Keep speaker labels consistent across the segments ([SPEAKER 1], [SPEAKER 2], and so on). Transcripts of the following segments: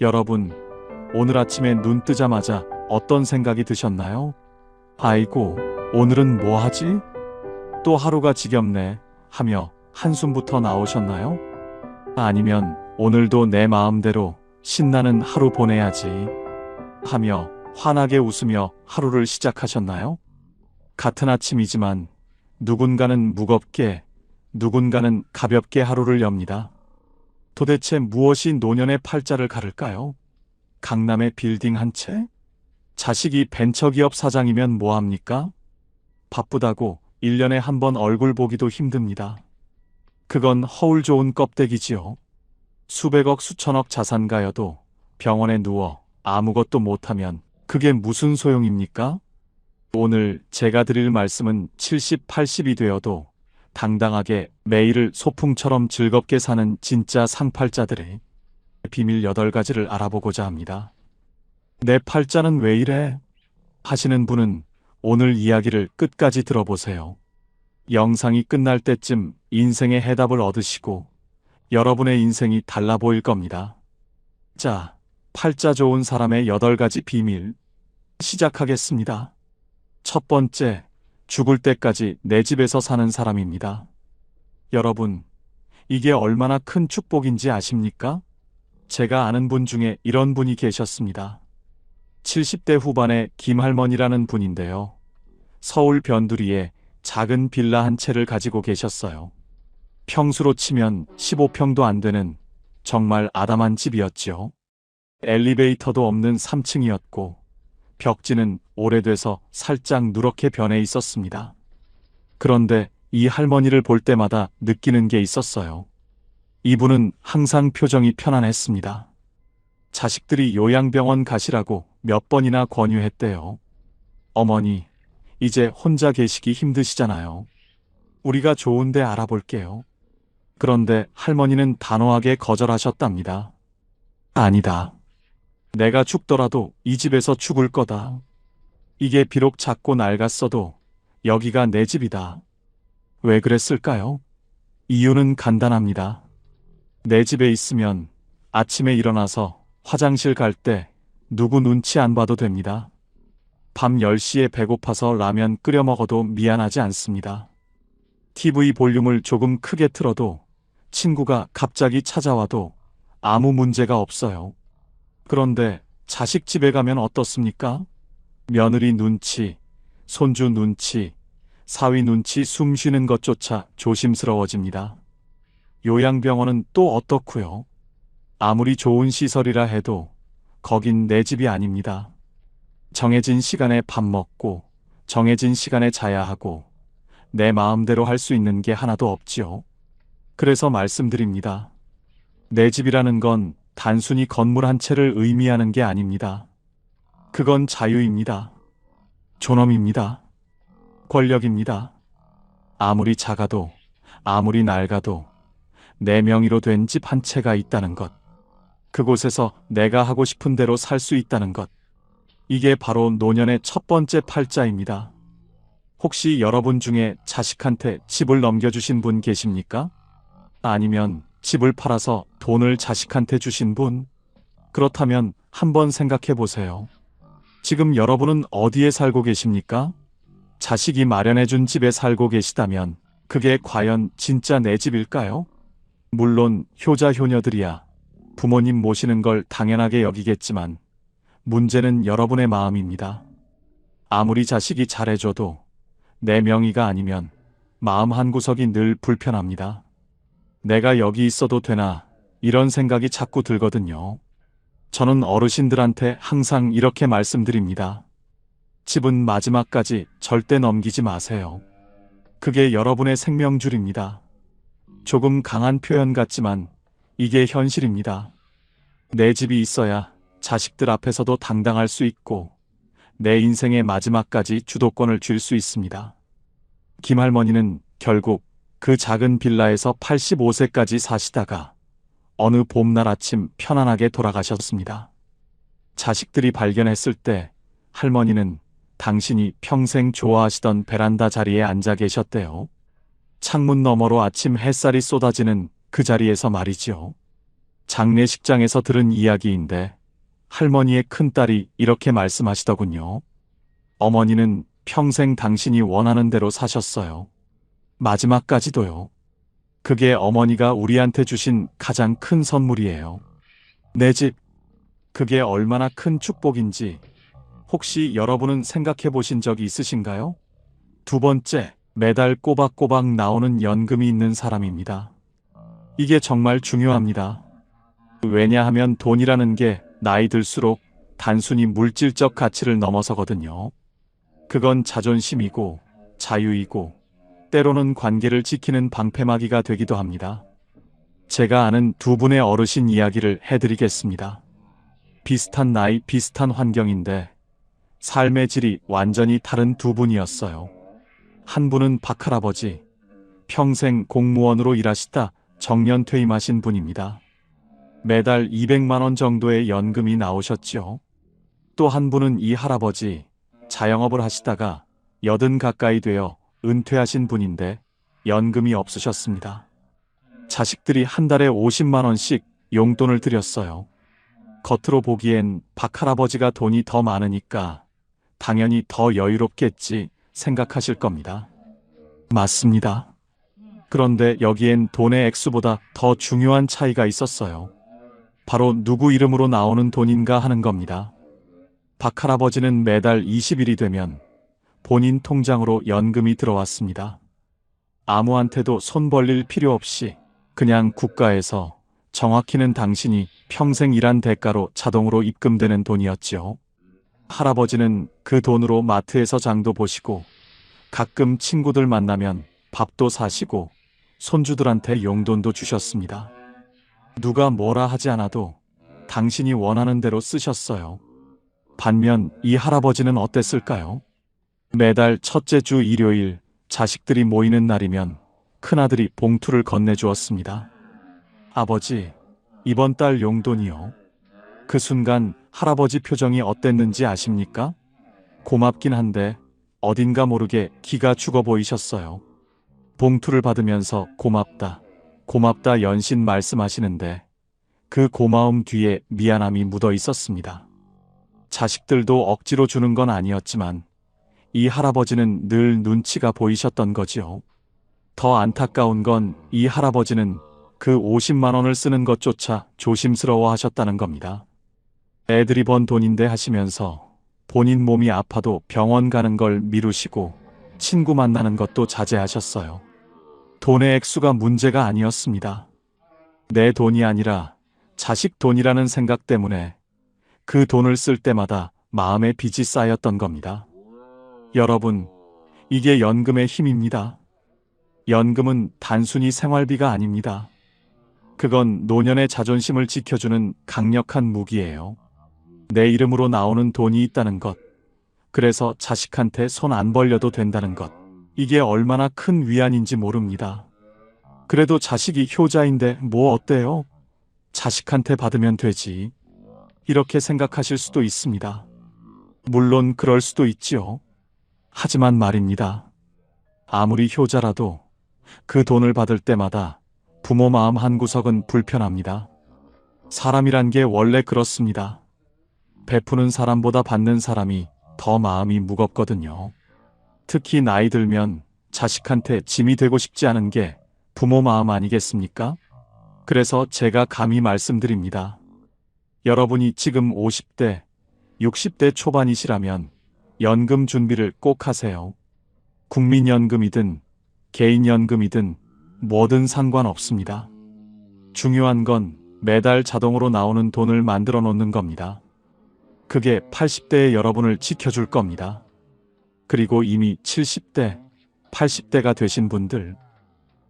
[SPEAKER 1] 여러분, 오늘 아침에 눈 뜨자마자 어떤 생각이 드셨나요? 아이고, 오늘은 뭐 하지? 또 하루가 지겹네 하며 한숨부터 나오셨나요? 아니면 오늘도 내 마음대로 신나는 하루 보내야지 하며 환하게 웃으며 하루를 시작하셨나요? 같은 아침이지만 누군가는 무겁게, 누군가는 가볍게 하루를 엽니다. 도대체 무엇이 노년의 팔자를 가를까요? 강남의 빌딩 한 채? 자식이 벤처기업 사장이면 뭐합니까? 바쁘다고 1년에 한 번 얼굴 보기도 힘듭니다. 그건 허울 좋은 껍데기지요. 수백억 수천억 자산가여도 병원에 누워 아무것도 못하면 그게 무슨 소용입니까? 오늘 제가 드릴 말씀은 70, 80이 되어도 당당하게 매일을 소풍처럼 즐겁게 사는 진짜 상팔자들의 비밀 8가지를 알아보고자 합니다. 내 팔자는 왜 이래? 하시는 분은 오늘 이야기를 끝까지 들어보세요. 영상이 끝날 때쯤 인생의 해답을 얻으시고 여러분의 인생이 달라 보일 겁니다. 자, 팔자 좋은 사람의 8가지 비밀 시작하겠습니다. 첫 번째, 죽을 때까지 내 집에서 사는 사람입니다. 여러분, 이게 얼마나 큰 축복인지 아십니까? 제가 아는 분 중에 이런 분이 계셨습니다. 70대 후반의 김할머니라는 분인데요. 서울 변두리에 작은 빌라 한 채를 가지고 계셨어요. 평수로 치면 15평도 안 되는 정말 아담한 집이었지요. 엘리베이터도 없는 3층이었고 벽지는 오래돼서 살짝 누렇게 변해 있었습니다. 그런데 이 할머니를 볼 때마다 느끼는 게 있었어요. 이분은 항상 표정이 편안했습니다. 자식들이 요양병원 가시라고 몇 번이나 권유했대요. 어머니, 이제 혼자 계시기 힘드시잖아요. 우리가 좋은 데 알아볼게요. 그런데 할머니는 단호하게 거절하셨답니다. 아니다. 내가 죽더라도 이 집에서 죽을 거다. 이게 비록 작고 낡았어도 여기가 내 집이다. 왜 그랬을까요? 이유는 간단합니다. 내 집에 있으면 아침에 일어나서 화장실 갈 때 누구 눈치 안 봐도 됩니다. 밤 10시에 배고파서 라면 끓여 먹어도 미안하지 않습니다. TV 볼륨을 조금 크게 틀어도 친구가 갑자기 찾아와도 아무 문제가 없어요. 그런데 자식 집에 가면 어떻습니까? 며느리 눈치, 손주 눈치, 사위 눈치 숨 쉬는 것조차 조심스러워집니다. 요양병원은 또 어떻고요? 아무리 좋은 시설이라 해도 거긴 내 집이 아닙니다. 정해진 시간에 밥 먹고 정해진 시간에 자야 하고 내 마음대로 할 수 있는 게 하나도 없지요. 그래서 말씀드립니다. 내 집이라는 건 단순히 건물 한 채를 의미하는 게 아닙니다. 그건 자유입니다. 존엄입니다. 권력입니다. 아무리 작아도 아무리 낡아도 내 명의로 된 집 한 채가 있다는 것. 그곳에서 내가 하고 싶은 대로 살 수 있다는 것. 이게 바로 노년의 첫 번째 팔자입니다. 혹시 여러분 중에 자식한테 집을 넘겨주신 분 계십니까? 아니면 집을 팔아서 돈을 자식한테 주신 분? 그렇다면 한번 생각해 보세요. 지금 여러분은 어디에 살고 계십니까? 자식이 마련해준 집에 살고 계시다면 그게 과연 진짜 내 집일까요? 물론 효자 효녀들이야 부모님 모시는 걸 당연하게 여기겠지만 문제는 여러분의 마음입니다. 아무리 자식이 잘해줘도 내 명의가 아니면 마음 한구석이 늘 불편합니다. 내가 여기 있어도 되나 이런 생각이 자꾸 들거든요. 저는 어르신들한테 항상 이렇게 말씀드립니다. 집은 마지막까지 절대 넘기지 마세요. 그게 여러분의 생명줄입니다. 조금 강한 표현 같지만 이게 현실입니다. 내 집이 있어야 자식들 앞에서도 당당할 수 있고 내 인생의 마지막까지 주도권을 쥘 수 있습니다. 김할머니는 결국 그 작은 빌라에서 85세까지 사시다가 어느 봄날 아침 편안하게 돌아가셨습니다. 자식들이 발견했을 때 할머니는 당신이 평생 좋아하시던 베란다 자리에 앉아 계셨대요. 창문 너머로 아침 햇살이 쏟아지는 그 자리에서 말이지요. 장례식장에서 들은 이야기인데 할머니의 큰딸이 이렇게 말씀하시더군요. 어머니는 평생 당신이 원하는 대로 사셨어요. 마지막까지도요. 그게 어머니가 우리한테 주신 가장 큰 선물이에요. 내 집, 그게 얼마나 큰 축복인지 혹시 여러분은 생각해 보신 적이 있으신가요? 두 번째, 매달 꼬박꼬박 나오는 연금이 있는 사람입니다. 이게 정말 중요합니다. 왜냐하면 돈이라는 게 나이 들수록 단순히 물질적 가치를 넘어서거든요. 그건 자존심이고 자유이고 때로는 관계를 지키는 방패막이가 되기도 합니다. 제가 아는 두 분의 어르신 이야기를 해드리겠습니다. 비슷한 나이, 비슷한 환경인데 삶의 질이 완전히 다른 두 분이었어요. 한 분은 박할아버지, 평생 공무원으로 일하시다 정년 퇴임하신 분입니다. 매달 200만 원 정도의 연금이 나오셨죠. 또 한 분은 이 할아버지, 자영업을 하시다가 80 가까이 되어 은퇴하신 분인데 연금이 없으셨습니다. 자식들이 한 달에 50만 원씩 용돈을 드렸어요. 겉으로 보기엔 박할아버지가 돈이 더 많으니까 당연히 더 여유롭겠지 생각하실 겁니다. 맞습니다. 그런데 여기엔 돈의 액수보다 더 중요한 차이가 있었어요. 바로 누구 이름으로 나오는 돈인가 하는 겁니다. 박할아버지는 매달 20일이 되면 본인 통장으로 연금이 들어왔습니다. 아무한테도 손 벌릴 필요 없이 그냥 국가에서 정확히는 당신이 평생 일한 대가로 자동으로 입금되는 돈이었죠. 할아버지는 그 돈으로 마트에서 장도 보시고 가끔 친구들 만나면 밥도 사시고 손주들한테 용돈도 주셨습니다. 누가 뭐라 하지 않아도 당신이 원하는 대로 쓰셨어요. 반면 이 할아버지는 어땠을까요? 매달 첫째 주 일요일 자식들이 모이는 날이면 큰아들이 봉투를 건네주었습니다. 아버지, 이번 달 용돈이요. 그 순간 할아버지 표정이 어땠는지 아십니까? 고맙긴 한데 어딘가 모르게 기가 죽어 보이셨어요. 봉투를 받으면서 고맙다, 고맙다 연신 말씀하시는데 그 고마움 뒤에 미안함이 묻어 있었습니다. 자식들도 억지로 주는 건 아니었지만 이 할아버지는 늘 눈치가 보이셨던 거지요. 더 안타까운 건 이 할아버지는 그 50만 원을 쓰는 것조차 조심스러워 하셨다는 겁니다. 애들이 번 돈인데 하시면서 본인 몸이 아파도 병원 가는 걸 미루시고 친구 만나는 것도 자제하셨어요. 돈의 액수가 문제가 아니었습니다. 내 돈이 아니라 자식 돈이라는 생각 때문에 그 돈을 쓸 때마다 마음의 빚이 쌓였던 겁니다. 여러분, 이게 연금의 힘입니다. 연금은 단순히 생활비가 아닙니다. 그건 노년의 자존심을 지켜주는 강력한 무기예요. 내 이름으로 나오는 돈이 있다는 것, 그래서 자식한테 손 안 벌려도 된다는 것, 이게 얼마나 큰 위안인지 모릅니다. 그래도 자식이 효자인데 뭐 어때요? 자식한테 받으면 되지. 이렇게 생각하실 수도 있습니다. 물론 그럴 수도 있지요. 하지만 말입니다. 아무리 효자라도 그 돈을 받을 때마다 부모 마음 한구석은 불편합니다. 사람이란 게 원래 그렇습니다. 베푸는 사람보다 받는 사람이 더 마음이 무겁거든요. 특히 나이 들면 자식한테 짐이 되고 싶지 않은 게 부모 마음 아니겠습니까? 그래서 제가 감히 말씀드립니다. 여러분이 지금 50대, 60대 초반이시라면 연금 준비를 꼭 하세요. 국민연금이든 개인연금이든 뭐든 상관없습니다. 중요한 건 매달 자동으로 나오는 돈을 만들어 놓는 겁니다. 그게 80대의 여러분을 지켜줄 겁니다. 그리고 이미 70대, 80대가 되신 분들,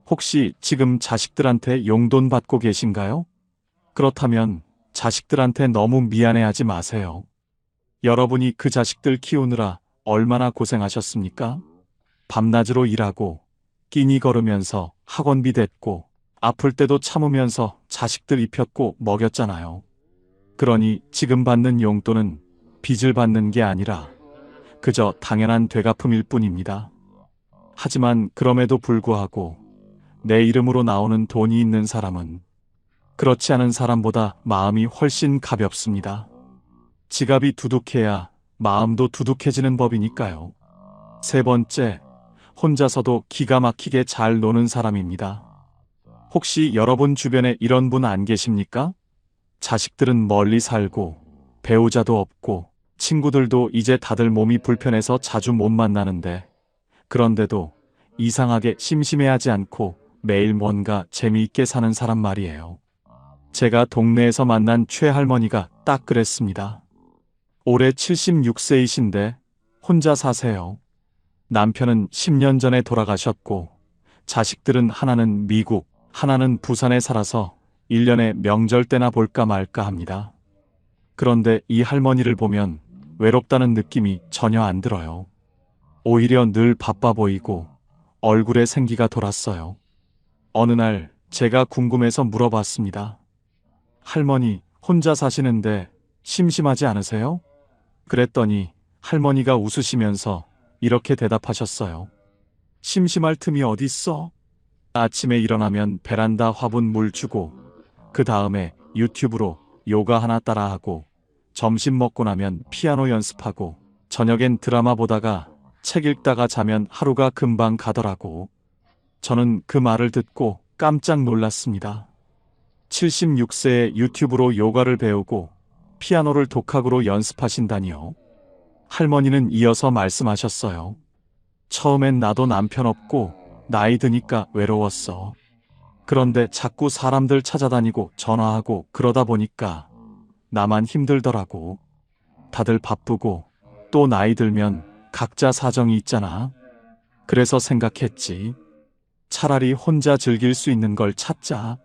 [SPEAKER 1] 혹시 지금 자식들한테 용돈 받고 계신가요? 그렇다면 자식들한테 너무 미안해하지 마세요. 여러분이 그 자식들 키우느라 얼마나 고생하셨습니까? 밤낮으로 일하고 끼니 걸으면서 학원비 댔고 아플 때도 참으면서 자식들 입혔고 먹였잖아요. 그러니 지금 받는 용돈은 빚을 받는 게 아니라 그저 당연한 되갚음일 뿐입니다. 하지만 그럼에도 불구하고 내 이름으로 나오는 돈이 있는 사람은 그렇지 않은 사람보다 마음이 훨씬 가볍습니다. 지갑이 두둑해야 마음도 두둑해지는 법이니까요. 세 번째, 혼자서도 기가 막히게 잘 노는 사람입니다. 혹시 여러분 주변에 이런 분 안 계십니까? 자식들은 멀리 살고, 배우자도 없고, 친구들도 이제 다들 몸이 불편해서 자주 못 만나는데, 그런데도 이상하게 심심해하지 않고 매일 뭔가 재미있게 사는 사람 말이에요. 제가 동네에서 만난 최할머니가 딱 그랬습니다. 올해 76세이신데 혼자 사세요. 남편은 10년 전에 돌아가셨고, 자식들은 하나는 미국, 하나는 부산에 살아서 1년에 명절 때나 볼까 말까 합니다. 그런데 이 할머니를 보면 외롭다는 느낌이 전혀 안 들어요. 오히려 늘 바빠 보이고 얼굴에 생기가 돌았어요. 어느 날 제가 궁금해서 물어봤습니다. 할머니, 혼자 사시는데 심심하지 않으세요? 그랬더니 할머니가 웃으시면서 이렇게 대답하셨어요. 심심할 틈이 어딨어? 아침에 일어나면 베란다 화분 물 주고, 그 다음에 유튜브로 요가 하나 따라하고, 점심 먹고 나면 피아노 연습하고, 저녁엔 드라마 보다가 책 읽다가 자면 하루가 금방 가더라고. 저는 그 말을 듣고 깜짝 놀랐습니다. 76세에 유튜브로 요가를 배우고 피아노를 독학으로 연습하신다니요. 할머니는 이어서 말씀하셨어요. 처음엔 나도 남편 없고 나이 드니까 외로웠어. 그런데 자꾸 사람들 찾아다니고 전화하고 그러다 보니까 나만 힘들더라고. 다들 바쁘고 또 나이 들면 각자 사정이 있잖아. 그래서 생각했지. 차라리 혼자 즐길 수 있는 걸 찾자.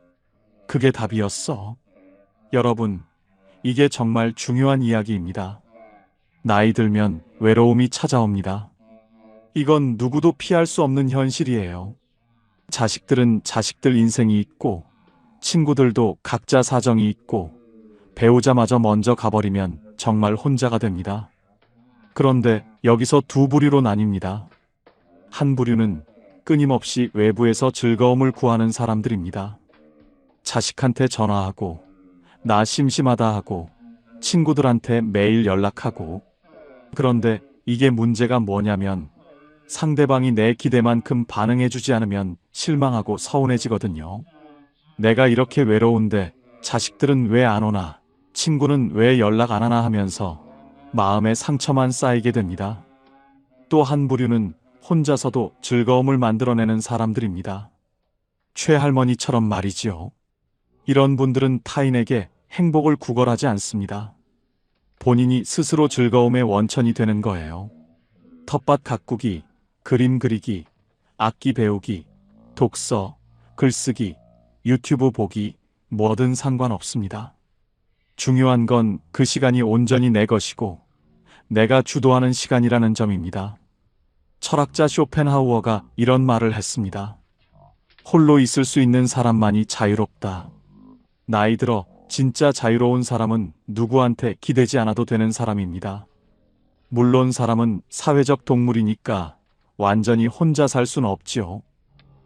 [SPEAKER 1] 그게 답이었어. 여러분, 이게 정말 중요한 이야기입니다. 나이 들면 외로움이 찾아옵니다. 이건 누구도 피할 수 없는 현실이에요. 자식들은 자식들 인생이 있고, 친구들도 각자 사정이 있고, 배우자마저 먼저 가버리면 정말 혼자가 됩니다. 그런데 여기서 두 부류로 나뉩니다. 한 부류는 끊임없이 외부에서 즐거움을 구하는 사람들입니다. 자식한테 전화하고, 나 심심하다 하고, 친구들한테 매일 연락하고. 그런데 이게 문제가 뭐냐면 상대방이 내 기대만큼 반응해주지 않으면 실망하고 서운해지거든요. 내가 이렇게 외로운데 자식들은 왜 안 오나, 친구는 왜 연락 안 하나 하면서 마음에 상처만 쌓이게 됩니다. 또 한 부류는 혼자서도 즐거움을 만들어내는 사람들입니다. 최할머니처럼 말이지요. 이런 분들은 타인에게 행복을 구걸하지 않습니다. 본인이 스스로 즐거움의 원천이 되는 거예요. 텃밭 가꾸기, 그림 그리기, 악기 배우기, 독서, 글쓰기, 유튜브 보기, 뭐든 상관없습니다. 중요한 건 그 시간이 온전히 내 것이고 내가 주도하는 시간이라는 점입니다. 철학자 쇼펜하우어가 이런 말을 했습니다. 홀로 있을 수 있는 사람만이 자유롭다. 나이 들어 진짜 자유로운 사람은 누구한테 기대지 않아도 되는 사람입니다. 물론 사람은 사회적 동물이니까 완전히 혼자 살 수는 없지요.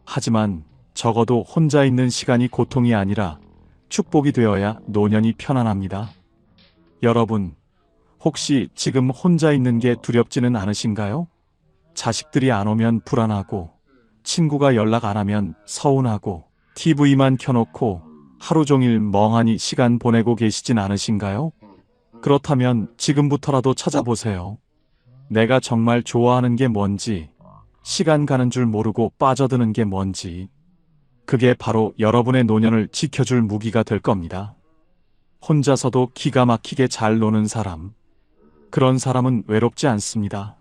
[SPEAKER 1] 하지만 적어도 혼자 있는 시간이 고통이 아니라 축복이 되어야 노년이 편안합니다. 여러분, 혹시 지금 혼자 있는 게 두렵지는 않으신가요? 자식들이 안 오면 불안하고, 친구가 연락 안 하면 서운하고, TV만 켜놓고 하루 종일 멍하니 시간 보내고 계시진 않으신가요? 그렇다면 지금부터라도 찾아보세요. 내가 정말 좋아하는 게 뭔지, 시간 가는 줄 모르고 빠져드는 게 뭔지, 그게 바로 여러분의 노년을 지켜줄 무기가 될 겁니다. 혼자서도 기가 막히게 잘 노는 사람, 그런 사람은 외롭지 않습니다.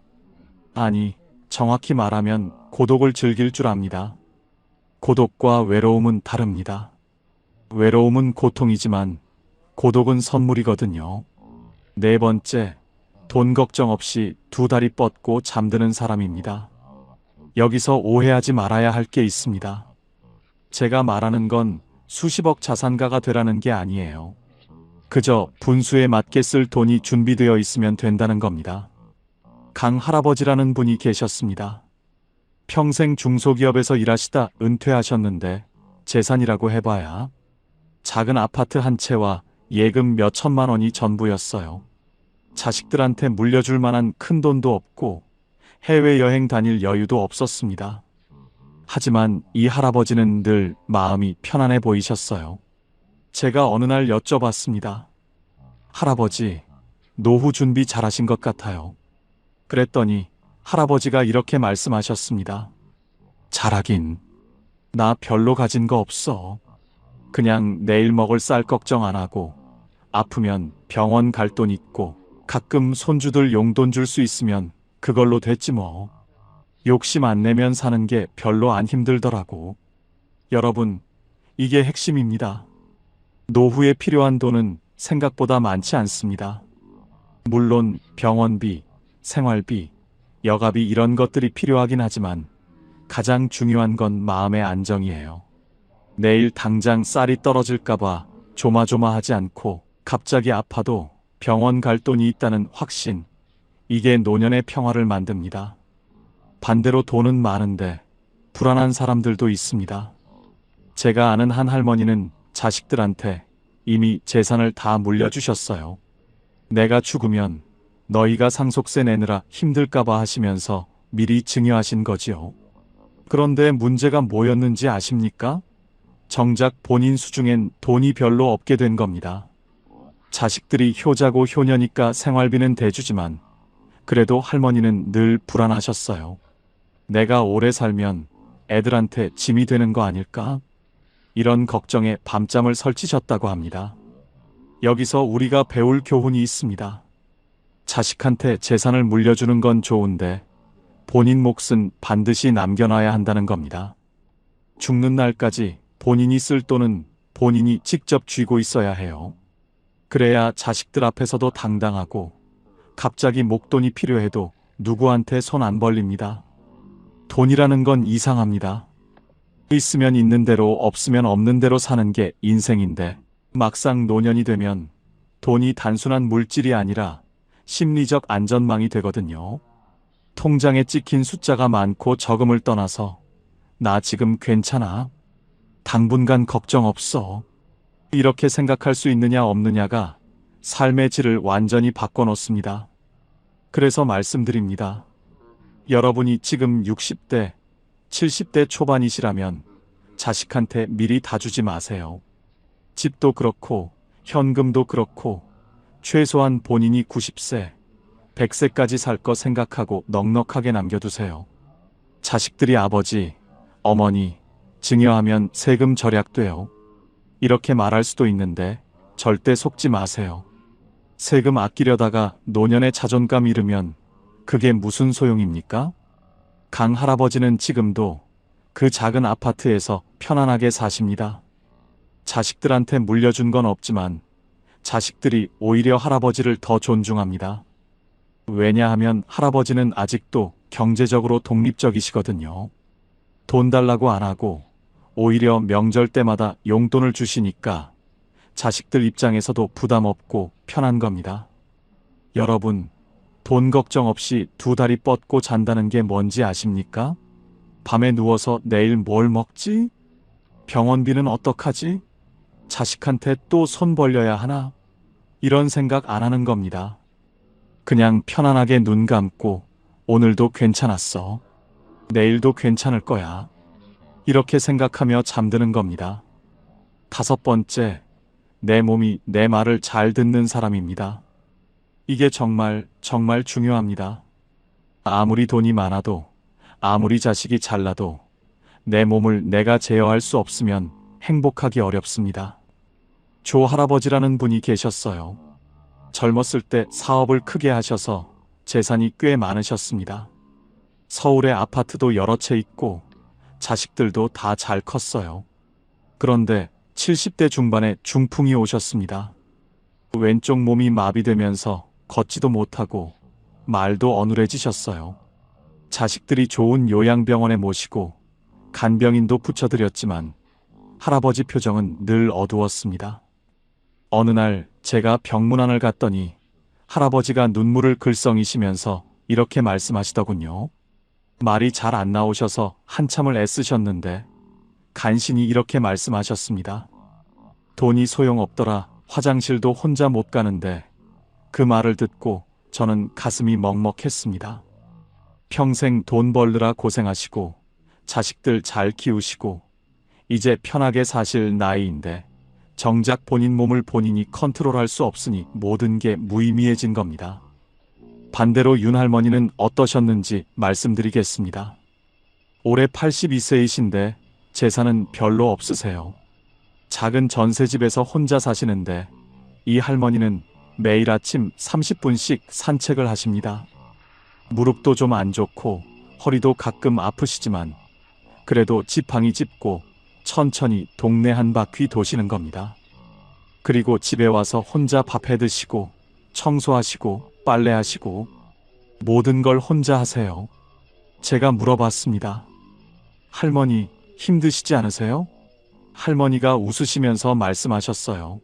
[SPEAKER 1] 아니, 정확히 말하면 고독을 즐길 줄 압니다. 고독과 외로움은 다릅니다. 외로움은 고통이지만 고독은 선물이거든요. 네 번째, 돈 걱정 없이 두 다리 뻗고 잠드는 사람입니다. 여기서 오해하지 말아야 할 게 있습니다. 제가 말하는 건 수십억 자산가가 되라는 게 아니에요. 그저 분수에 맞게 쓸 돈이 준비되어 있으면 된다는 겁니다. 강 할아버지라는 분이 계셨습니다. 평생 중소기업에서 일하시다 은퇴하셨는데 재산이라고 해봐야 작은 아파트 한 채와 예금 몇 천만 원이 전부였어요. 자식들한테 물려줄 만한 큰 돈도 없고 해외여행 다닐 여유도 없었습니다. 하지만 이 할아버지는 늘 마음이 편안해 보이셨어요. 제가 어느 날 여쭤봤습니다. 할아버지, 노후 준비 잘하신 것 같아요. 그랬더니 할아버지가 이렇게 말씀하셨습니다. 잘하긴. 나 별로 가진 거 없어. 그냥 내일 먹을 쌀 걱정 안 하고 아프면 병원 갈 돈 있고 가끔 손주들 용돈 줄 수 있으면 그걸로 됐지 뭐. 욕심 안 내면 사는 게 별로 안 힘들더라고. 여러분, 이게 핵심입니다. 노후에 필요한 돈은 생각보다 많지 않습니다. 물론 병원비, 생활비, 여가비 이런 것들이 필요하긴 하지만 가장 중요한 건 마음의 안정이에요. 내일 당장 쌀이 떨어질까봐 조마조마하지 않고 갑자기 아파도 병원 갈 돈이 있다는 확신, 이게 노년의 평화를 만듭니다. 반대로 돈은 많은데 불안한 사람들도 있습니다. 제가 아는 한 할머니는 자식들한테 이미 재산을 다 물려주셨어요. 내가 죽으면 너희가 상속세 내느라 힘들까봐 하시면서 미리 증여하신 거지요. 그런데 문제가 뭐였는지 아십니까? 정작 본인 수중엔 돈이 별로 없게 된 겁니다. 자식들이 효자고 효녀니까 생활비는 대주지만 그래도 할머니는 늘 불안하셨어요. 내가 오래 살면 애들한테 짐이 되는 거 아닐까? 이런 걱정에 밤잠을 설치셨다고 합니다. 여기서 우리가 배울 교훈이 있습니다. 자식한테 재산을 물려주는 건 좋은데 본인 몫은 반드시 남겨놔야 한다는 겁니다. 죽는 날까지 본인이 쓸 돈은 본인이 직접 쥐고 있어야 해요. 그래야 자식들 앞에서도 당당하고 갑자기 목돈이 필요해도 누구한테 손 안 벌립니다. 돈이라는 건 이상합니다. 있으면 있는 대로 없으면 없는 대로 사는 게 인생인데 막상 노년이 되면 돈이 단순한 물질이 아니라 심리적 안전망이 되거든요. 통장에 찍힌 숫자가 많고 적음을 떠나서 나 지금 괜찮아. 당분간 걱정 없어. 이렇게 생각할 수 있느냐 없느냐가 삶의 질을 완전히 바꿔놓습니다. 그래서 말씀드립니다. 여러분이 지금 60대, 70대 초반이시라면 자식한테 미리 다 주지 마세요. 집도 그렇고 현금도 그렇고 최소한 본인이 90세, 100세까지 살 거 생각하고 넉넉하게 남겨두세요. 자식들이 아버지, 어머니, 증여하면 세금 절약돼요. 이렇게 말할 수도 있는데 절대 속지 마세요. 세금 아끼려다가 노년에 자존감 잃으면 그게 무슨 소용입니까? 강 할아버지는 지금도 그 작은 아파트에서 편안하게 사십니다. 자식들한테 물려준 건 없지만 자식들이 오히려 할아버지를 더 존중합니다. 왜냐하면 할아버지는 아직도 경제적으로 독립적이시거든요. 돈 달라고 안 하고 오히려 명절 때마다 용돈을 주시니까 자식들 입장에서도 부담 없고 편한 겁니다. 여러분, 돈 걱정 없이 두 다리 뻗고 잔다는 게 뭔지 아십니까? 밤에 누워서 내일 뭘 먹지? 병원비는 어떡하지? 자식한테 또 손 벌려야 하나? 이런 생각 안 하는 겁니다. 그냥 편안하게 눈 감고 오늘도 괜찮았어. 내일도 괜찮을 거야. 이렇게 생각하며 잠드는 겁니다. 5번째, 내 몸이 내 말을 잘 듣는 사람입니다. 이게 정말 중요합니다. 아무리 돈이 많아도 아무리 자식이 잘나도 내 몸을 내가 제어할 수 없으면 행복하기 어렵습니다. 조 할아버지라는 분이 계셨어요. 젊었을 때 사업을 크게 하셔서 재산이 꽤 많으셨습니다. 서울에 아파트도 여러 채 있고 자식들도 다 잘 컸어요. 그런데 70대 중반에 중풍이 오셨습니다. 왼쪽 몸이 마비되면서 걷지도 못하고 말도 어눌해지셨어요. 자식들이 좋은 요양병원에 모시고 간병인도 붙여드렸지만 할아버지 표정은 늘 어두웠습니다. 어느 날 제가 병문안을 갔더니 할아버지가 눈물을 글썽이시면서 이렇게 말씀하시더군요. 말이 잘 안 나오셔서 한참을 애쓰셨는데 간신히 이렇게 말씀하셨습니다. 돈이 소용없더라. 화장실도 혼자 못 가는데. 그 말을 듣고 저는 가슴이 먹먹했습니다. 평생 돈 벌느라 고생하시고 자식들 잘 키우시고 이제 편하게 사실 나이인데 정작 본인 몸을 본인이 컨트롤할 수 없으니 모든 게 무의미해진 겁니다. 반대로 윤 할머니는 어떠셨는지 말씀드리겠습니다. 올해 82세이신데 재산은 별로 없으세요. 작은 전셋집에서 혼자 사시는데 이 할머니는 매일 아침 30분씩 산책을 하십니다. 무릎도 좀 안 좋고 허리도 가끔 아프시지만 그래도 지팡이 짚고 천천히 동네 한 바퀴 도시는 겁니다. 그리고 집에 와서 혼자 밥 해 드시고 청소하시고 빨래하시고 모든 걸 혼자 하세요. 제가 물어봤습니다. 할머니, 힘드시지 않으세요? 할머니가 웃으시면서 말씀하셨어요.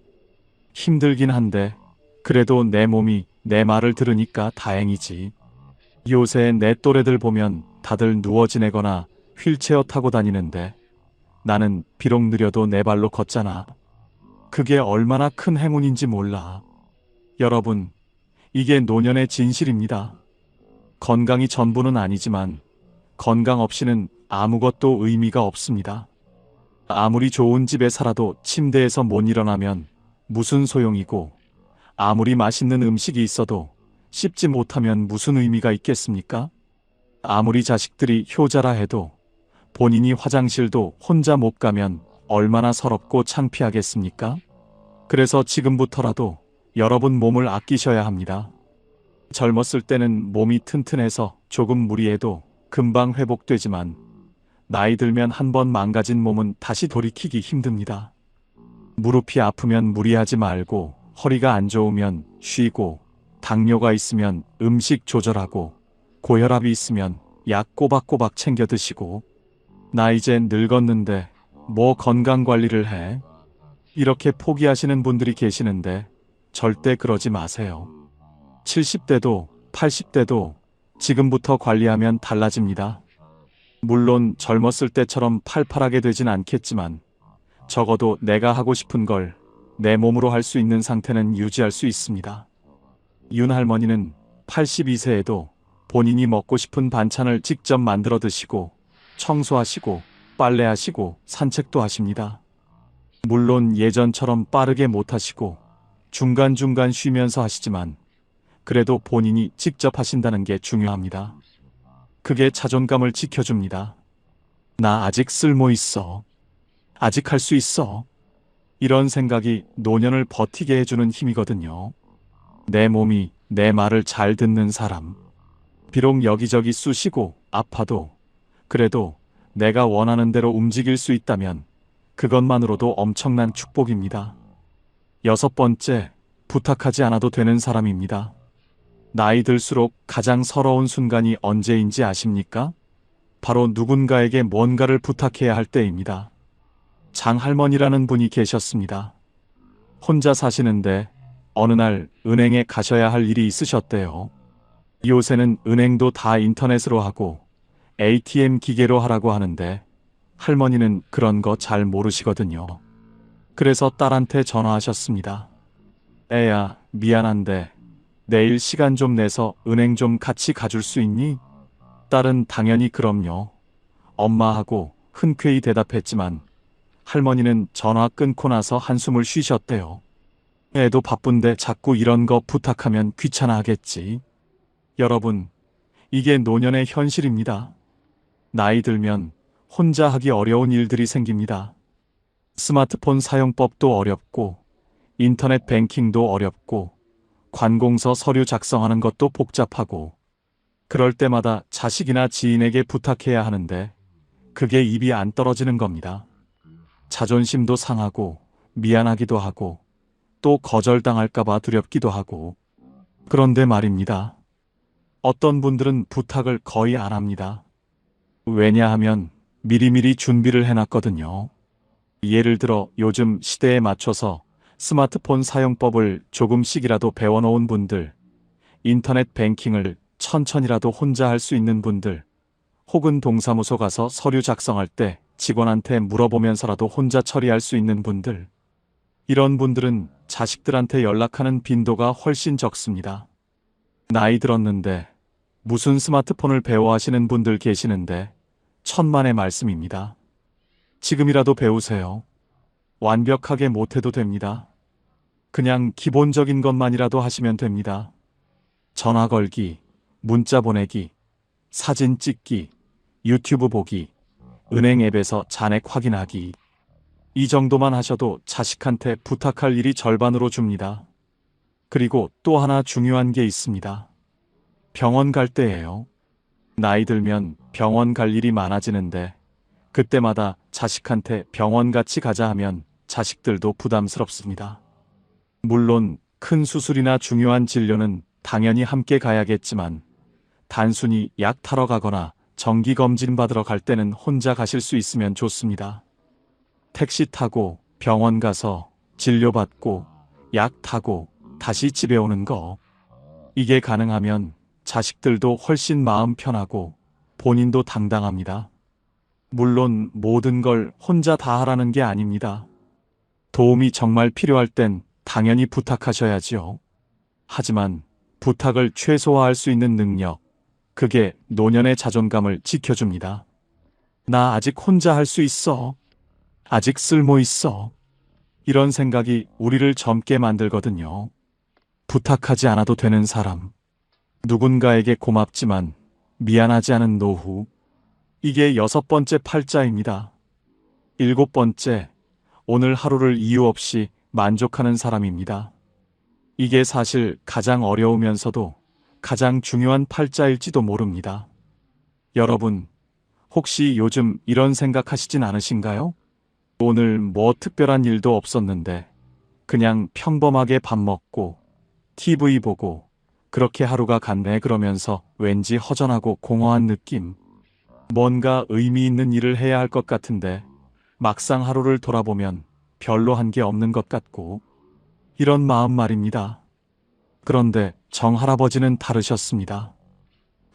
[SPEAKER 1] 힘들긴 한데 그래도 내 몸이 내 말을 들으니까 다행이지. 요새 내 또래들 보면 다들 누워 지내거나 휠체어 타고 다니는데 나는 비록 느려도 내 발로 걷잖아. 그게 얼마나 큰 행운인지 몰라. 여러분, 이게 노년의 진실입니다. 건강이 전부는 아니지만 건강 없이는 아무것도 의미가 없습니다. 아무리 좋은 집에 살아도 침대에서 못 일어나면 무슨 소용이고 아무리 맛있는 음식이 있어도 씹지 못하면 무슨 의미가 있겠습니까? 아무리 자식들이 효자라 해도 본인이 화장실도 혼자 못 가면 얼마나 서럽고 창피하겠습니까? 그래서 지금부터라도 여러분 몸을 아끼셔야 합니다. 젊었을 때는 몸이 튼튼해서 조금 무리해도 금방 회복되지만 나이 들면 한번 망가진 몸은 다시 돌이키기 힘듭니다. 무릎이 아프면 무리하지 말고 허리가 안 좋으면 쉬고 당뇨가 있으면 음식 조절하고 고혈압이 있으면 약 꼬박꼬박 챙겨 드시고 나 이제 늙었는데 뭐 건강관리를 해? 이렇게 포기하시는 분들이 계시는데 절대 그러지 마세요. 70대도 80대도 지금부터 관리하면 달라집니다. 물론 젊었을 때처럼 팔팔하게 되진 않겠지만 적어도 내가 하고 싶은 걸 내 몸으로 할 수 있는 상태는 유지할 수 있습니다. 윤 할머니는 82세에도 본인이 먹고 싶은 반찬을 직접 만들어 드시고 청소하시고 빨래하시고 산책도 하십니다. 물론 예전처럼 빠르게 못 하시고 중간중간 쉬면서 하시지만 그래도 본인이 직접 하신다는 게 중요합니다. 그게 자존감을 지켜줍니다. 나 아직 쓸모 있어. 아직 할 수 있어. 이런 생각이 노년을 버티게 해주는 힘이거든요. 내 몸이 내 말을 잘 듣는 사람. 비록 여기저기 쑤시고 아파도 그래도 내가 원하는 대로 움직일 수 있다면 그것만으로도 엄청난 축복입니다. 6번째, 부탁하지 않아도 되는 사람입니다. 나이 들수록 가장 서러운 순간이 언제인지 아십니까? 바로 누군가에게 뭔가를 부탁해야 할 때입니다. 장할머니라는 분이 계셨습니다. 혼자 사시는데 어느 날 은행에 가셔야 할 일이 있으셨대요. 요새는 은행도 다 인터넷으로 하고 ATM 기계로 하라고 하는데 할머니는 그런 거 잘 모르시거든요. 그래서 딸한테 전화하셨습니다. 애야, 미안한데 내일 시간 좀 내서 은행 좀 같이 가줄 수 있니? 딸은 당연히 그럼요. 엄마하고 흔쾌히 대답했지만 할머니는 전화 끊고 나서 한숨을 쉬셨대요. 애도 바쁜데 자꾸 이런 거 부탁하면 귀찮아 하겠지. 여러분, 이게 노년의 현실입니다. 나이 들면 혼자 하기 어려운 일들이 생깁니다. 스마트폰 사용법도 어렵고 인터넷 뱅킹도 어렵고 관공서 서류 작성하는 것도 복잡하고 그럴 때마다 자식이나 지인에게 부탁해야 하는데 그게 입이 안 떨어지는 겁니다. 자존심도 상하고 미안하기도 하고 또 거절당할까봐 두렵기도 하고 그런데 말입니다. 어떤 분들은 부탁을 거의 안 합니다. 왜냐하면 미리미리 준비를 해놨거든요. 예를 들어 요즘 시대에 맞춰서 스마트폰 사용법을 조금씩이라도 배워놓은 분들, 인터넷 뱅킹을 천천히라도 혼자 할 수 있는 분들, 혹은 동사무소 가서 서류 작성할 때 직원한테 물어보면서라도 혼자 처리할 수 있는 분들, 이런 분들은 자식들한테 연락하는 빈도가 훨씬 적습니다. 나이 들었는데 무슨 스마트폰을 배워하시는 분들 계시는데 천만의 말씀입니다. 지금이라도 배우세요. 완벽하게 못해도 됩니다. 그냥 기본적인 것만이라도 하시면 됩니다. 전화 걸기, 문자 보내기, 사진 찍기, 유튜브 보기, 은행 앱에서 잔액 확인하기. 이 정도만 하셔도 자식한테 부탁할 일이 절반으로 줍니다. 그리고 또 하나 중요한 게 있습니다. 병원 갈 때예요. 나이 들면 병원 갈 일이 많아지는데 그때마다 자식한테 병원 같이 가자 하면 자식들도 부담스럽습니다. 물론 큰 수술이나 중요한 진료는 당연히 함께 가야겠지만 단순히 약 타러 가거나 정기검진 받으러 갈 때는 혼자 가실 수 있으면 좋습니다. 택시 타고 병원 가서 진료받고 약 타고 다시 집에 오는 거. 이게 가능하면 자식들도 훨씬 마음 편하고 본인도 당당합니다. 물론 모든 걸 혼자 다 하라는 게 아닙니다. 도움이 정말 필요할 땐 당연히 부탁하셔야지요. 하지만 부탁을 최소화할 수 있는 능력, 그게 노년의 자존감을 지켜줍니다. 나 아직 혼자 할 수 있어. 아직 쓸모 있어. 이런 생각이 우리를 젊게 만들거든요. 부탁하지 않아도 되는 사람. 누군가에게 고맙지만 미안하지 않은 노후. 이게 6번째 팔자입니다. 7번째, 오늘 하루를 이유 없이 만족하는 사람입니다. 이게 사실 가장 어려우면서도 가장 중요한 팔자일지도 모릅니다. 여러분, 혹시 요즘 이런 생각하시진 않으신가요? 오늘 뭐 특별한 일도 없었는데 그냥 평범하게 밥 먹고 TV 보고 그렇게 하루가 갔네 그러면서 왠지 허전하고 공허한 느낌. 뭔가 의미 있는 일을 해야 할 것 같은데 막상 하루를 돌아보면 별로 한 게 없는 것 같고 이런 마음 말입니다. 그런데 정할아버지는 다르셨습니다.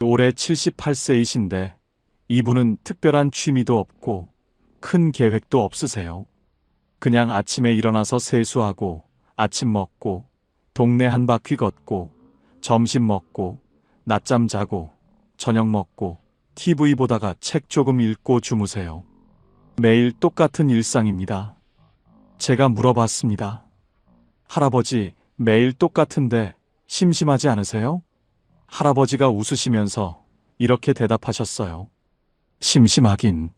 [SPEAKER 1] 올해 78세이신데 이분은 특별한 취미도 없고 큰 계획도 없으세요. 그냥 아침에 일어나서 세수하고 아침 먹고 동네 한 바퀴 걷고 점심 먹고 낮잠 자고 저녁 먹고 TV 보다가 책 조금 읽고 주무세요. 매일 똑같은 일상입니다. 제가 물어봤습니다. 할아버지, 매일 똑같은데 심심하지 않으세요? 할아버지가 웃으시면서 이렇게 대답하셨어요. 심심하긴.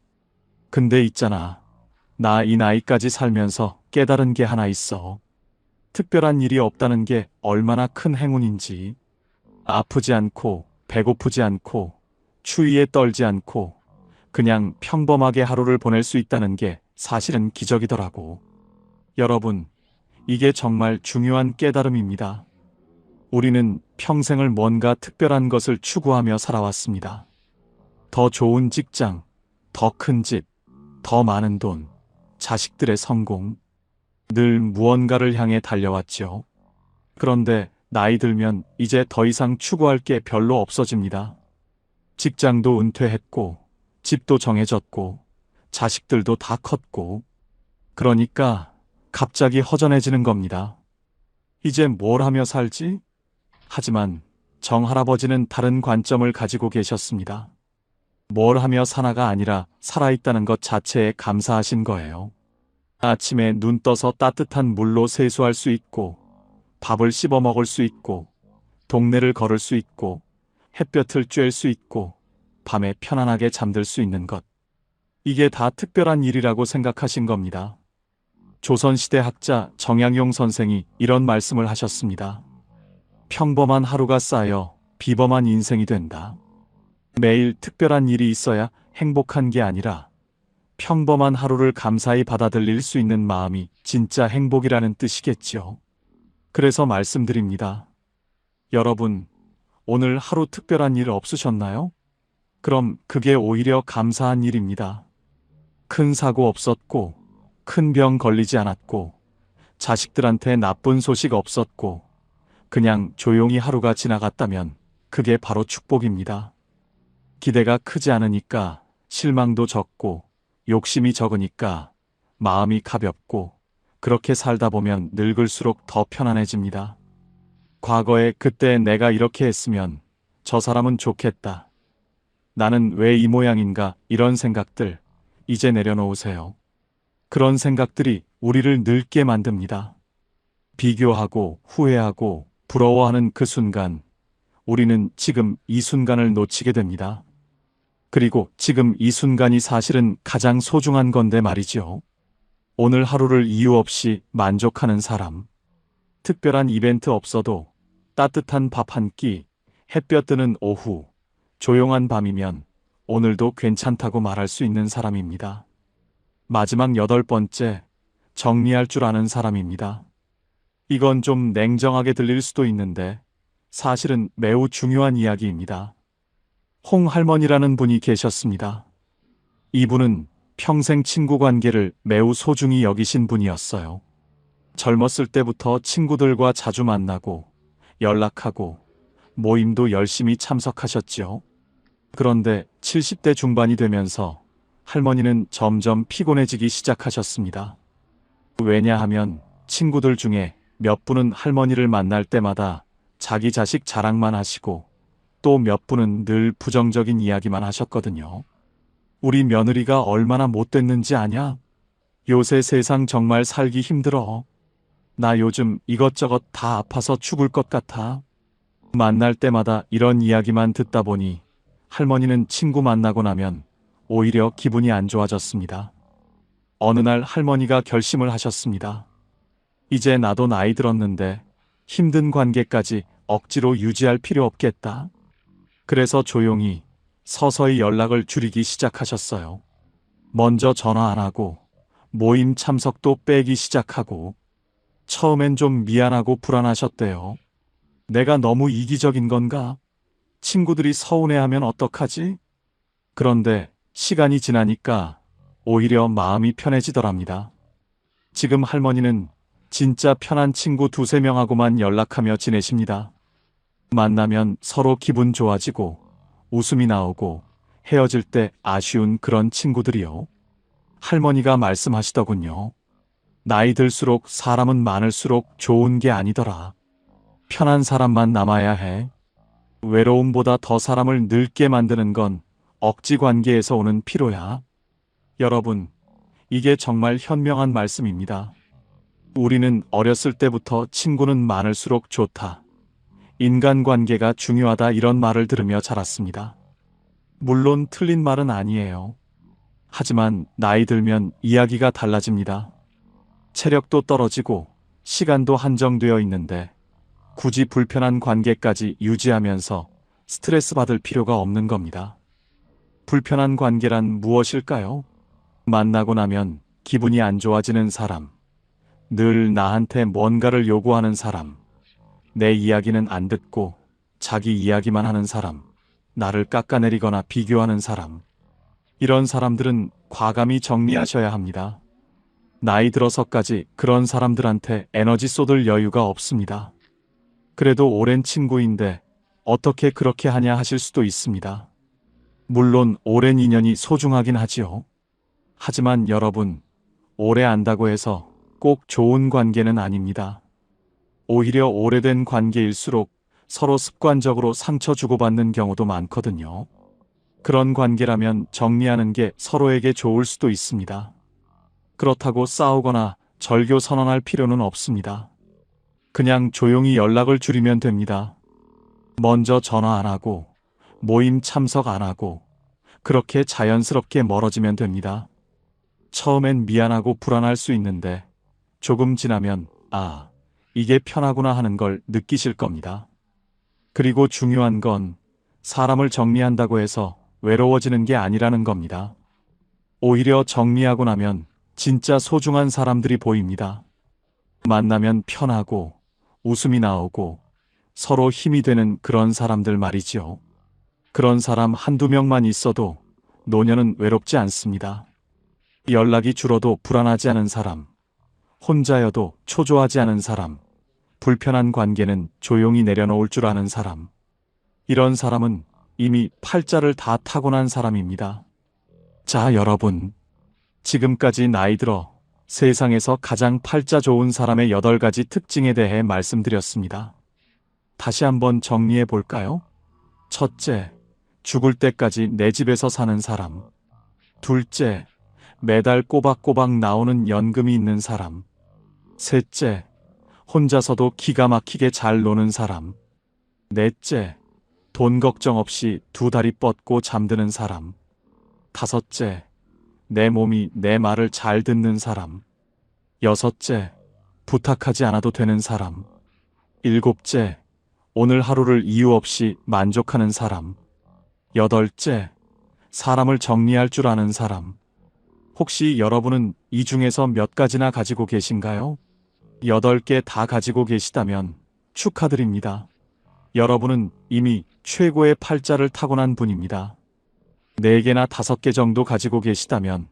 [SPEAKER 1] 근데 있잖아. 나 이 나이까지 살면서 깨달은 게 하나 있어. 특별한 일이 없다는 게 얼마나 큰 행운인지. 아프지 않고 배고프지 않고 추위에 떨지 않고 그냥 평범하게 하루를 보낼 수 있다는 게 사실은 기적이더라고. 여러분, 이게 정말 중요한 깨달음입니다. 우리는 평생을 뭔가 특별한 것을 추구하며 살아왔습니다. 더 좋은 직장, 더 큰 집, 더 많은 돈, 자식들의 성공. 늘 무언가를 향해 달려왔죠. 그런데 나이 들면 이제 더 이상 추구할 게 별로 없어집니다. 직장도 은퇴했고, 집도 정해졌고, 자식들도 다 컸고, 그러니까 갑자기 허전해지는 겁니다. 이제 뭘 하며 살지? 하지만 정할아버지는 다른 관점을 가지고 계셨습니다. 뭘 하며 사나가 아니라 살아있다는 것 자체에 감사하신 거예요. 아침에 눈 떠서 따뜻한 물로 세수할 수 있고, 밥을 씹어 먹을 수 있고, 동네를 걸을 수 있고, 햇볕을 쬐을 수 있고, 밤에 편안하게 잠들 수 있는 것. 이게 다 특별한 일이라고 생각하신 겁니다. 조선시대 학자 정양용 선생이 이런 말씀을 하셨습니다. 평범한 하루가 쌓여 비범한 인생이 된다. 매일 특별한 일이 있어야 행복한 게 아니라 평범한 하루를 감사히 받아들일 수 있는 마음이 진짜 행복이라는 뜻이겠죠. 그래서 말씀드립니다. 여러분, 오늘 하루 특별한 일 없으셨나요? 그럼 그게 오히려 감사한 일입니다. 큰 사고 없었고, 큰 병 걸리지 않았고, 자식들한테 나쁜 소식 없었고, 그냥 조용히 하루가 지나갔다면 그게 바로 축복입니다. 기대가 크지 않으니까 실망도 적고, 욕심이 적으니까 마음이 가볍고, 그렇게 살다 보면 늙을수록 더 편안해집니다. 과거에 그때 내가 이렇게 했으면 저 사람은 좋겠다. 나는 왜 이 모양인가 이런 생각들 이제 내려놓으세요. 그런 생각들이 우리를 늙게 만듭니다. 비교하고 후회하고 부러워하는 그 순간 우리는 지금 이 순간을 놓치게 됩니다. 그리고 지금 이 순간이 사실은 가장 소중한 건데 말이죠. 오늘 하루를 이유 없이 만족하는 사람. 특별한 이벤트 없어도 따뜻한 밥 한 끼, 햇볕 드는 오후, 조용한 밤이면 오늘도 괜찮다고 말할 수 있는 사람입니다. 마지막 8번째, 정리할 줄 아는 사람입니다. 이건 좀 냉정하게 들릴 수도 있는데 사실은 매우 중요한 이야기입니다. 홍 할머니라는 분이 계셨습니다. 이분은 평생 친구 관계를 매우 소중히 여기신 분이었어요. 젊었을 때부터 친구들과 자주 만나고 연락하고 모임도 열심히 참석하셨지요. 그런데 70대 중반이 되면서 할머니는 점점 피곤해지기 시작하셨습니다. 왜냐하면 친구들 중에 몇 분은 할머니를 만날 때마다 자기 자식 자랑만 하시고 또 몇 분은 늘 부정적인 이야기만 하셨거든요. 우리 며느리가 얼마나 못됐는지 아냐? 요새 세상 정말 살기 힘들어. 나 요즘 이것저것 다 아파서 죽을 것 같아. 만날 때마다 이런 이야기만 듣다 보니 할머니는 친구 만나고 나면 오히려 기분이 안 좋아졌습니다. 어느 날 할머니가 결심을 하셨습니다. 이제 나도 나이 들었는데 힘든 관계까지 억지로 유지할 필요 없겠다. 그래서 조용히 서서히 연락을 줄이기 시작하셨어요. 먼저 전화 안 하고 모임 참석도 빼기 시작하고 처음엔 좀 미안하고 불안하셨대요. 내가 너무 이기적인 건가? 친구들이 서운해하면 어떡하지? 그런데 시간이 지나니까 오히려 마음이 편해지더랍니다. 지금 할머니는 진짜 편한 친구 2~3명하고만 연락하며 지내십니다. 만나면 서로 기분 좋아지고 웃음이 나오고 헤어질 때 아쉬운 그런 친구들이요. 할머니가 말씀하시더군요. 나이 들수록 사람은 많을수록 좋은 게 아니더라. 편한 사람만 남아야 해. 외로움보다 더 사람을 늙게 만드는 건 억지 관계에서 오는 피로야. 여러분, 이게 정말 현명한 말씀입니다. 우리는 어렸을 때부터 친구는 많을수록 좋다. 인간관계가 중요하다 이런 말을 들으며 자랐습니다. 물론 틀린 말은 아니에요. 하지만 나이 들면 이야기가 달라집니다. 체력도 떨어지고 시간도 한정되어 있는데 굳이 불편한 관계까지 유지하면서 스트레스 받을 필요가 없는 겁니다. 불편한 관계란 무엇일까요? 만나고 나면 기분이 안 좋아지는 사람, 늘 나한테 뭔가를 요구하는 사람, 내 이야기는 안 듣고 자기 이야기만 하는 사람, 나를 깎아내리거나 비교하는 사람. 이런 사람들은 과감히 정리하셔야 합니다. 나이 들어서까지 그런 사람들한테 에너지 쏟을 여유가 없습니다. 그래도 오랜 친구인데 어떻게 그렇게 하냐 하실 수도 있습니다. 물론 오랜 인연이 소중하긴 하지요. 하지만 여러분, 오래 안다고 해서 꼭 좋은 관계는 아닙니다. 오히려 오래된 관계일수록 서로 습관적으로 상처 주고받는 경우도 많거든요. 그런 관계라면 정리하는 게 서로에게 좋을 수도 있습니다. 그렇다고 싸우거나 절교 선언할 필요는 없습니다. 그냥 조용히 연락을 줄이면 됩니다. 먼저 전화 안 하고 모임 참석 안 하고 그렇게 자연스럽게 멀어지면 됩니다. 처음엔 미안하고 불안할 수 있는데 조금 지나면 이게 편하구나 하는 걸 느끼실 겁니다. 그리고 중요한 건 사람을 정리한다고 해서 외로워지는 게 아니라는 겁니다. 오히려 정리하고 나면 진짜 소중한 사람들이 보입니다. 만나면 편하고 웃음이 나오고 서로 힘이 되는 그런 사람들 말이죠. 그런 사람 한두 명만 있어도 노년은 외롭지 않습니다. 연락이 줄어도 불안하지 않은 사람, 혼자여도 초조하지 않은 사람, 불편한 관계는 조용히 내려놓을 줄 아는 사람. 이런 사람은 이미 팔자를 다 타고난 사람입니다. 자, 여러분. 지금까지 나이 들어 세상에서 가장 팔자 좋은 사람의 8가지 특징에 대해 말씀드렸습니다. 다시 한번 정리해 볼까요? 첫째, 죽을 때까지 내 집에서 사는 사람. 둘째, 매달 꼬박꼬박 나오는 연금이 있는 사람. 셋째, 혼자서도 기가 막히게 잘 노는 사람. 넷째, 돈 걱정 없이 2다리 뻗고 잠드는 사람. 다섯째, 내 몸이 내 말을 잘 듣는 사람. 여섯째, 부탁하지 않아도 되는 사람. 일곱째, 오늘 하루를 이유 없이 만족하는 사람. 여덟째, 사람을 정리할 줄 아는 사람. 혹시 여러분은 이 중에서 몇 가지나 가지고 계신가요? 8개 다 가지고 계시다면 축하드립니다. 여러분은 이미 최고의 팔자를 타고난 분입니다. 4개나 5개 정도 가지고 계시다면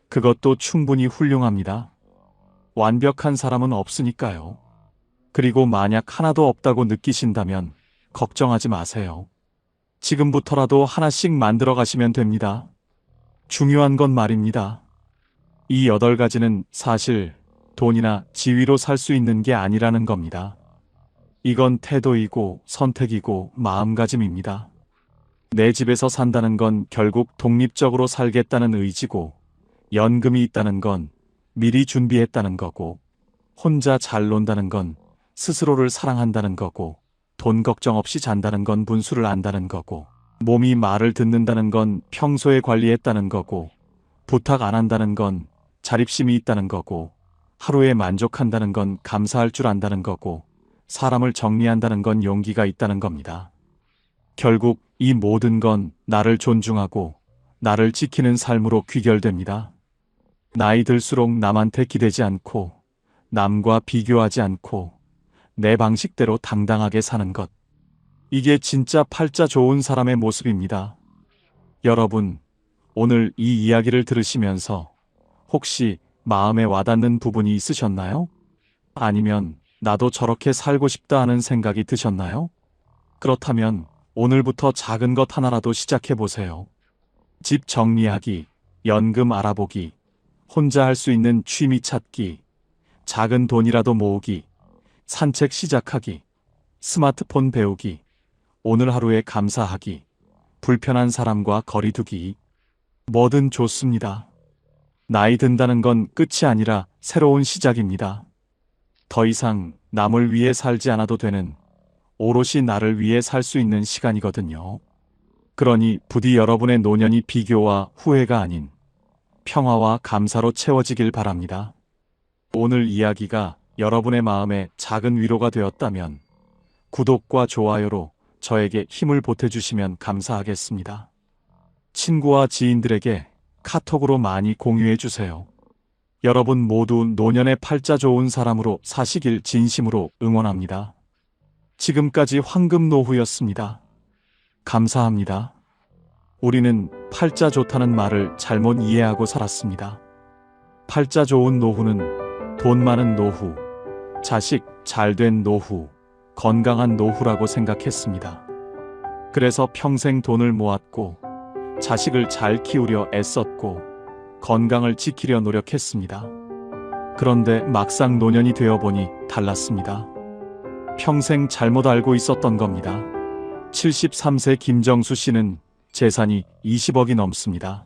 [SPEAKER 1] 그것도 충분히 훌륭합니다. 완벽한 사람은 없으니까요. 그리고 만약 하나도 없다고 느끼신다면 걱정하지 마세요. 지금부터라도 하나씩 만들어 가시면 됩니다. 중요한 건 말입니다. 이 8가지는 사실 돈이나 지위로 살 수 있는 게 아니라는 겁니다. 이건 태도이고 선택이고 마음가짐입니다. 내 집에서 산다는 건 결국 독립적으로 살겠다는 의지고, 연금이 있다는 건 미리 준비했다는 거고, 혼자 잘 논다는 건 스스로를 사랑한다는 거고, 돈 걱정 없이 잔다는 건 분수를 안다는 거고, 몸이 말을 듣는다는 건 평소에 관리했다는 거고, 부탁 안 한다는 건 자립심이 있다는 거고, 하루에 만족한다는 건 감사할 줄 안다는 거고, 사람을 정리한다는 건 용기가 있다는 겁니다. 결국 이 모든 건 나를 존중하고 나를 지키는 삶으로 귀결됩니다. 나이 들수록 남한테 기대지 않고 남과 비교하지 않고 내 방식대로 당당하게 사는 것. 이게 진짜 팔자 좋은 사람의 모습입니다. 여러분, 오늘 이 이야기를 들으시면서 혹시 마음에 와닿는 부분이 있으셨나요? 아니면 나도 저렇게 살고 싶다 하는 생각이 드셨나요? 그렇다면 오늘부터 작은 것 하나라도 시작해 보세요. 집 정리하기, 연금 알아보기, 혼자 할 수 있는 취미 찾기, 작은 돈이라도 모으기, 산책 시작하기, 스마트폰 배우기, 오늘 하루에 감사하기, 불편한 사람과 거리 두기. 뭐든 좋습니다. 나이 든다는 건 끝이 아니라 새로운 시작입니다. 더 이상 남을 위해 살지 않아도 되는, 오롯이 나를 위해 살 수 있는 시간이거든요. 그러니 부디 여러분의 노년이 비교와 후회가 아닌 평화와 감사로 채워지길 바랍니다. 오늘 이야기가 여러분의 마음에 작은 위로가 되었다면 구독과 좋아요로 저에게 힘을 보태주시면 감사하겠습니다. 친구와 지인들에게 카톡으로 많이 공유해 주세요. 여러분 모두 노년의 팔자 좋은 사람으로 사시길 진심으로 응원합니다. 지금까지 황금노후였습니다. 감사합니다. 우리는 팔자 좋다는 말을 잘못 이해하고 살았습니다. 팔자 좋은 노후는 돈 많은 노후, 자식 잘된 노후, 건강한 노후라고 생각했습니다. 그래서 평생 돈을 모았고, 자식을 잘 키우려 애썼고, 건강을 지키려 노력했습니다. 그런데 막상 노년이 되어보니 달랐습니다. 평생 잘못 알고 있었던 겁니다. 73세 김정수 씨는 재산이 20억이 넘습니다.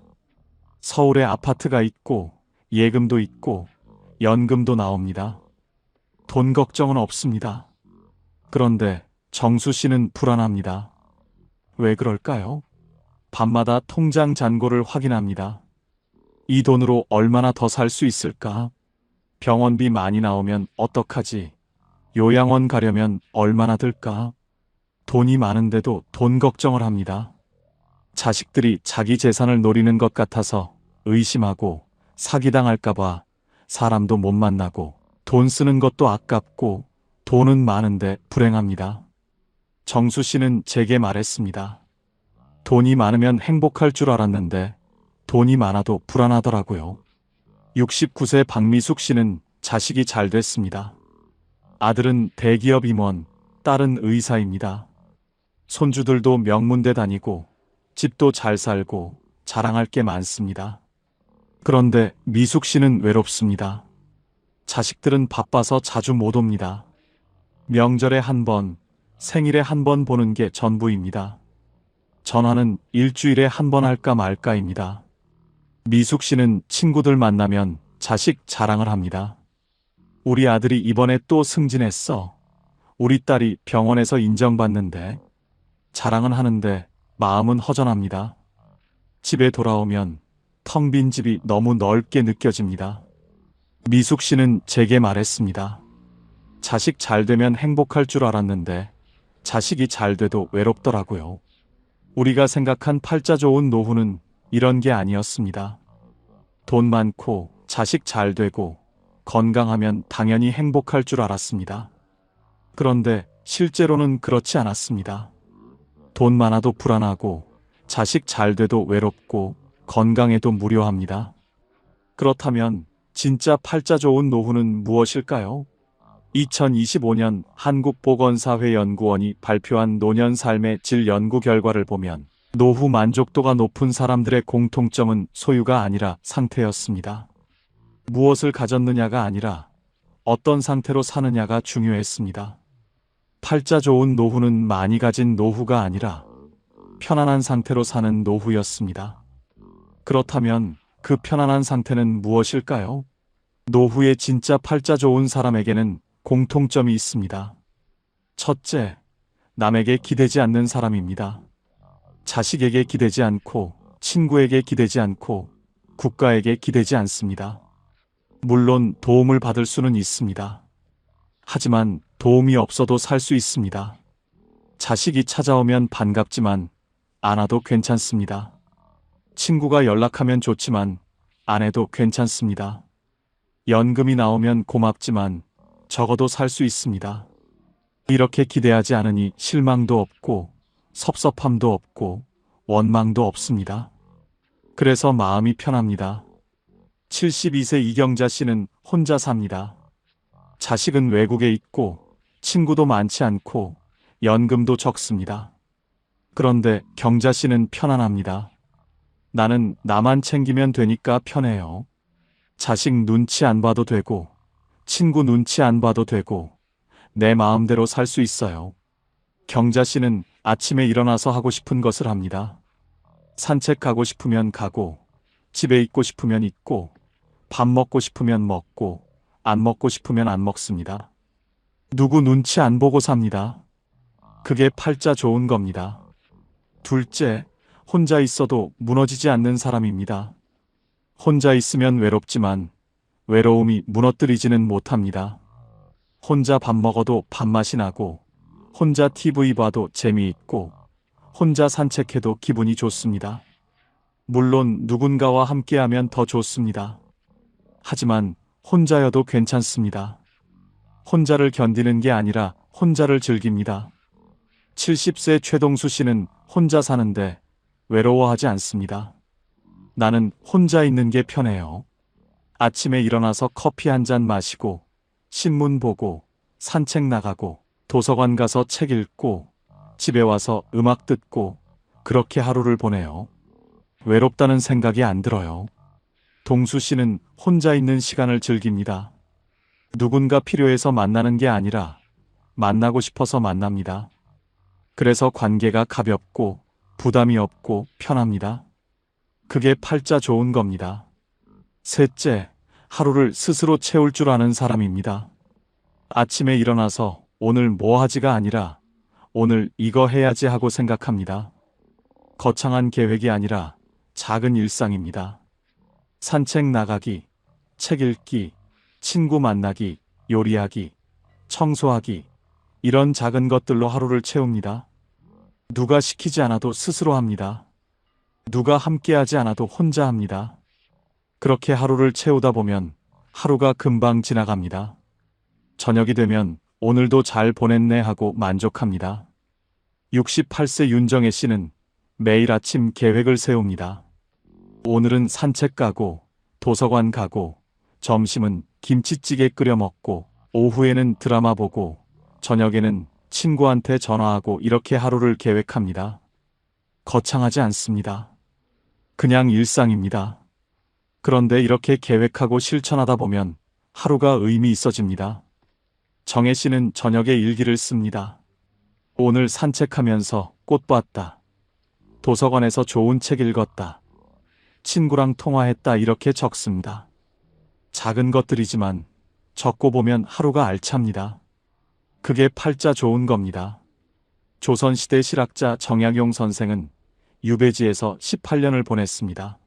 [SPEAKER 1] 서울에 아파트가 있고 예금도 있고 연금도 나옵니다. 돈 걱정은 없습니다. 그런데 정수 씨는 불안합니다. 왜 그럴까요? 밤마다 통장 잔고를 확인합니다. 이 돈으로 얼마나 더 살 수 있을까? 병원비 많이 나오면 어떡하지? 요양원 가려면 얼마나 들까? 돈이 많은데도 돈 걱정을 합니다. 자식들이 자기 재산을 노리는 것 같아서 의심하고 사기당할까봐 사람도 못 만나고 돈 쓰는 것도 아깝고 돈은 많은데 불행합니다. 정수 씨는 제게 말했습니다. 돈이 많으면 행복할 줄 알았는데 돈이 많아도 불안하더라고요. 69세 박미숙 씨는 자식이 잘 됐습니다. 아들은 대기업 임원, 딸은 의사입니다. 손주들도 명문대 다니고 집도 잘 살고 자랑할 게 많습니다. 그런데 미숙 씨는 외롭습니다. 자식들은 바빠서 자주 못 옵니다. 명절에 한 번, 생일에 한 번 보는 게 전부입니다. 전화는 일주일에 한 번 할까 말까입니다. 미숙 씨는 친구들 만나면 자식 자랑을 합니다. 우리 아들이 이번에 또 승진했어. 우리 딸이 병원에서 인정받는데. 자랑은 하는데 마음은 허전합니다. 집에 돌아오면 텅 빈 집이 너무 넓게 느껴집니다. 미숙 씨는 제게 말했습니다. 자식 잘 되면 행복할 줄 알았는데 자식이 잘 돼도 외롭더라고요. 우리가 생각한 팔자 좋은 노후는 이런 게 아니었습니다. 돈 많고 자식 잘 되고 건강하면 당연히 행복할 줄 알았습니다. 그런데 실제로는 그렇지 않았습니다. 돈 많아도 불안하고 자식 잘 돼도 외롭고 건강해도 무료합니다. 그렇다면 진짜 팔자 좋은 노후는 무엇일까요? 2025년 한국보건사회연구원이 발표한 노년 삶의 질 연구 결과를 보면 노후 만족도가 높은 사람들의 공통점은 소유가 아니라 상태였습니다. 무엇을 가졌느냐가 아니라 어떤 상태로 사느냐가 중요했습니다. 팔자 좋은 노후는 많이 가진 노후가 아니라 편안한 상태로 사는 노후였습니다. 그렇다면 그 편안한 상태는 무엇일까요? 노후에 진짜 팔자 좋은 사람에게는 공통점이 있습니다. 첫째, 남에게 기대지 않는 사람입니다. 자식에게 기대지 않고, 친구에게 기대지 않고, 국가에게 기대지 않습니다. 물론 도움을 받을 수는 있습니다. 하지만 도움이 없어도 살 수 있습니다. 자식이 찾아오면 반갑지만 안 와도 괜찮습니다. 친구가 연락하면 좋지만 안 해도 괜찮습니다. 연금이 나오면 고맙지만 적어도 살 수 있습니다. 이렇게 기대하지 않으니 실망도 없고 섭섭함도 없고 원망도 없습니다. 그래서 마음이 편합니다. 72세 이경자 씨는 혼자 삽니다. 자식은 외국에 있고 친구도 많지 않고 연금도 적습니다. 그런데 경자 씨는 편안합니다. 나는 나만 챙기면 되니까 편해요. 자식 눈치 안 봐도 되고 친구 눈치 안 봐도 되고 내 마음대로 살 수 있어요. 경자 씨는 아침에 일어나서 하고 싶은 것을 합니다. 산책 가고 싶으면 가고 집에 있고 싶으면 있고 밥 먹고 싶으면 먹고 안 먹고 싶으면 안 먹습니다. 누구 눈치 안 보고 삽니다. 그게 팔자 좋은 겁니다. 둘째, 혼자 있어도 무너지지 않는 사람입니다. 혼자 있으면 외롭지만 외로움이 무너뜨리지는 못합니다. 혼자 밥 먹어도 밥맛이 나고 혼자 TV 봐도 재미있고 혼자 산책해도 기분이 좋습니다. 물론 누군가와 함께하면 더 좋습니다. 하지만 혼자여도 괜찮습니다. 혼자를 견디는 게 아니라 혼자를 즐깁니다. 70세 최동수 씨는 혼자 사는데 외로워하지 않습니다. 나는 혼자 있는 게 편해요. 아침에 일어나서 커피 한 잔 마시고 신문 보고 산책 나가고 도서관 가서 책 읽고 집에 와서 음악 듣고 그렇게 하루를 보내요. 외롭다는 생각이 안 들어요. 동수 씨는 혼자 있는 시간을 즐깁니다. 누군가 필요해서 만나는 게 아니라 만나고 싶어서 만납니다. 그래서 관계가 가볍고 부담이 없고 편합니다. 그게 팔자 좋은 겁니다. 셋째, 하루를 스스로 채울 줄 아는 사람입니다. 아침에 일어나서 오늘 뭐 하지가 아니라 오늘 이거 해야지 하고 생각합니다. 거창한 계획이 아니라 작은 일상입니다. 산책 나가기, 책 읽기, 친구 만나기, 요리하기, 청소하기, 이런 작은 것들로 하루를 채웁니다. 누가 시키지 않아도 스스로 합니다. 누가 함께하지 않아도 혼자 합니다. 그렇게 하루를 채우다 보면 하루가 금방 지나갑니다. 저녁이 되면 오늘도 잘 보냈네 하고 만족합니다. 68세 윤정혜 씨는 매일 아침 계획을 세웁니다. 오늘은 산책 가고 도서관 가고 점심은 김치찌개 끓여 먹고 오후에는 드라마 보고 저녁에는 친구한테 전화하고 이렇게 하루를 계획합니다. 거창하지 않습니다. 그냥 일상입니다. 그런데 이렇게 계획하고 실천하다 보면 하루가 의미 있어집니다. 정혜 씨는 저녁에 일기를 씁니다. 오늘 산책하면서 꽃 봤다. 도서관에서 좋은 책 읽었다. 친구랑 통화했다 이렇게 적습니다. 작은 것들이지만 적고 보면 하루가 알찹니다. 그게 팔자 좋은 겁니다. 조선시대 실학자 정약용 선생은 유배지에서 18년을 보냈습니다.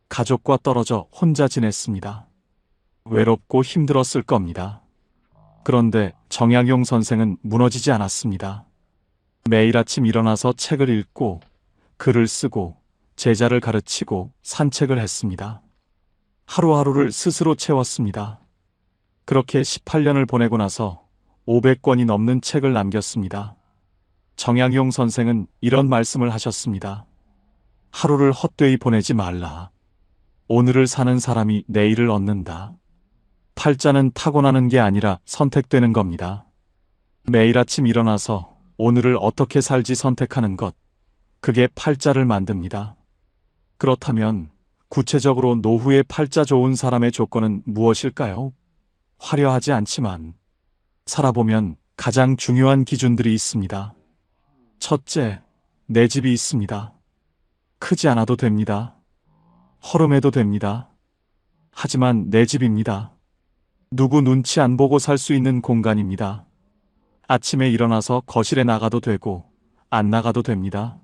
[SPEAKER 1] 가족과 떨어져 혼자 지냈습니다. 외롭고 힘들었을 겁니다. 그런데 정약용 선생은 무너지지 않았습니다. 매일 아침 일어나서 책을 읽고 글을 쓰고 제자를 가르치고 산책을 했습니다. 하루하루를 스스로 채웠습니다. 그렇게 18년을 보내고 나서 500권이 넘는 책을 남겼습니다. 정약용 선생은 이런 말씀을 하셨습니다. 하루를 헛되이 보내지 말라. 오늘을 사는 사람이 내일을 얻는다. 팔자는 타고나는 게 아니라 선택되는 겁니다. 매일 아침 일어나서 오늘을 어떻게 살지 선택하는 것, 그게 팔자를 만듭니다. 그렇다면 구체적으로 노후에 팔자 좋은 사람의 조건은 무엇일까요? 화려하지 않지만 살아보면 가장 중요한 기준들이 있습니다. 첫째, 내 집이 있습니다. 크지 않아도 됩니다. 허름해도 됩니다. 하지만 내 집입니다. 누구 눈치 안 보고 살 수 있는 공간입니다. 아침에 일어나서 거실에 나가도 되고 안 나가도 됩니다.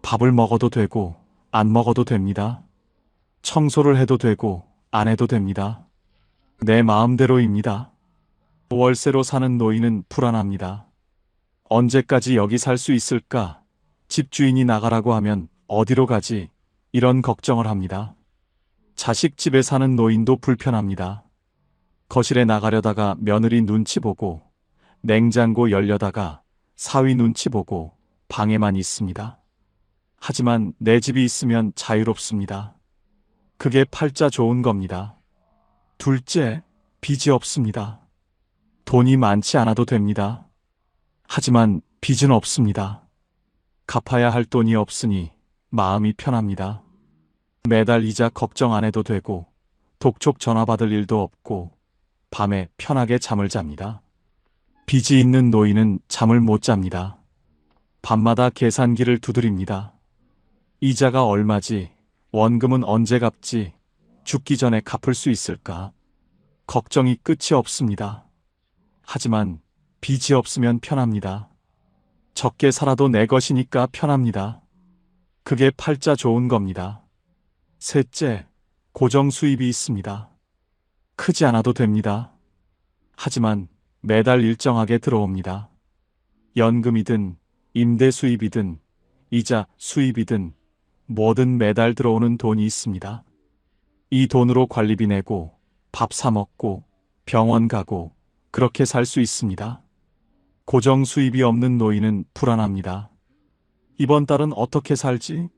[SPEAKER 1] 밥을 먹어도 되고 안 먹어도 됩니다. 청소를 해도 되고 안 해도 됩니다. 내 마음대로입니다. 월세로 사는 노인은 불안합니다. 언제까지 여기 살 수 있을까? 집주인이 나가라고 하면 어디로 가지? 이런 걱정을 합니다. 자식 집에 사는 노인도 불편합니다. 거실에 나가려다가 며느리 눈치 보고 냉장고 열려다가 사위 눈치 보고 방에만 있습니다. 하지만 내 집이 있으면 자유롭습니다. 그게 팔자 좋은 겁니다. 둘째, 빚이 없습니다. 돈이 많지 않아도 됩니다. 하지만 빚은 없습니다. 갚아야 할 돈이 없으니 마음이 편합니다. 매달 이자 걱정 안 해도 되고 독촉 전화 받을 일도 없고 밤에 편하게 잠을 잡니다. 빚이 있는 노인은 잠을 못 잡니다. 밤마다 계산기를 두드립니다. 이자가 얼마지? 원금은 언제 갚지? 죽기 전에 갚을 수 있을까? 걱정이 끝이 없습니다. 하지만 빚이 없으면 편합니다. 적게 살아도 내 것이니까 편합니다. 그게 팔자 좋은 겁니다. 셋째, 고정 수입이 있습니다. 크지 않아도 됩니다. 하지만 매달 일정하게 들어옵니다. 연금이든 임대 수입이든 이자 수입이든 뭐든 매달 들어오는 돈이 있습니다. 이 돈으로 관리비 내고 밥 사 먹고 병원 가고 그렇게 살 수 있습니다. 고정 수입이 없는 노인은 불안합니다. 이번 달은 어떻게 살지?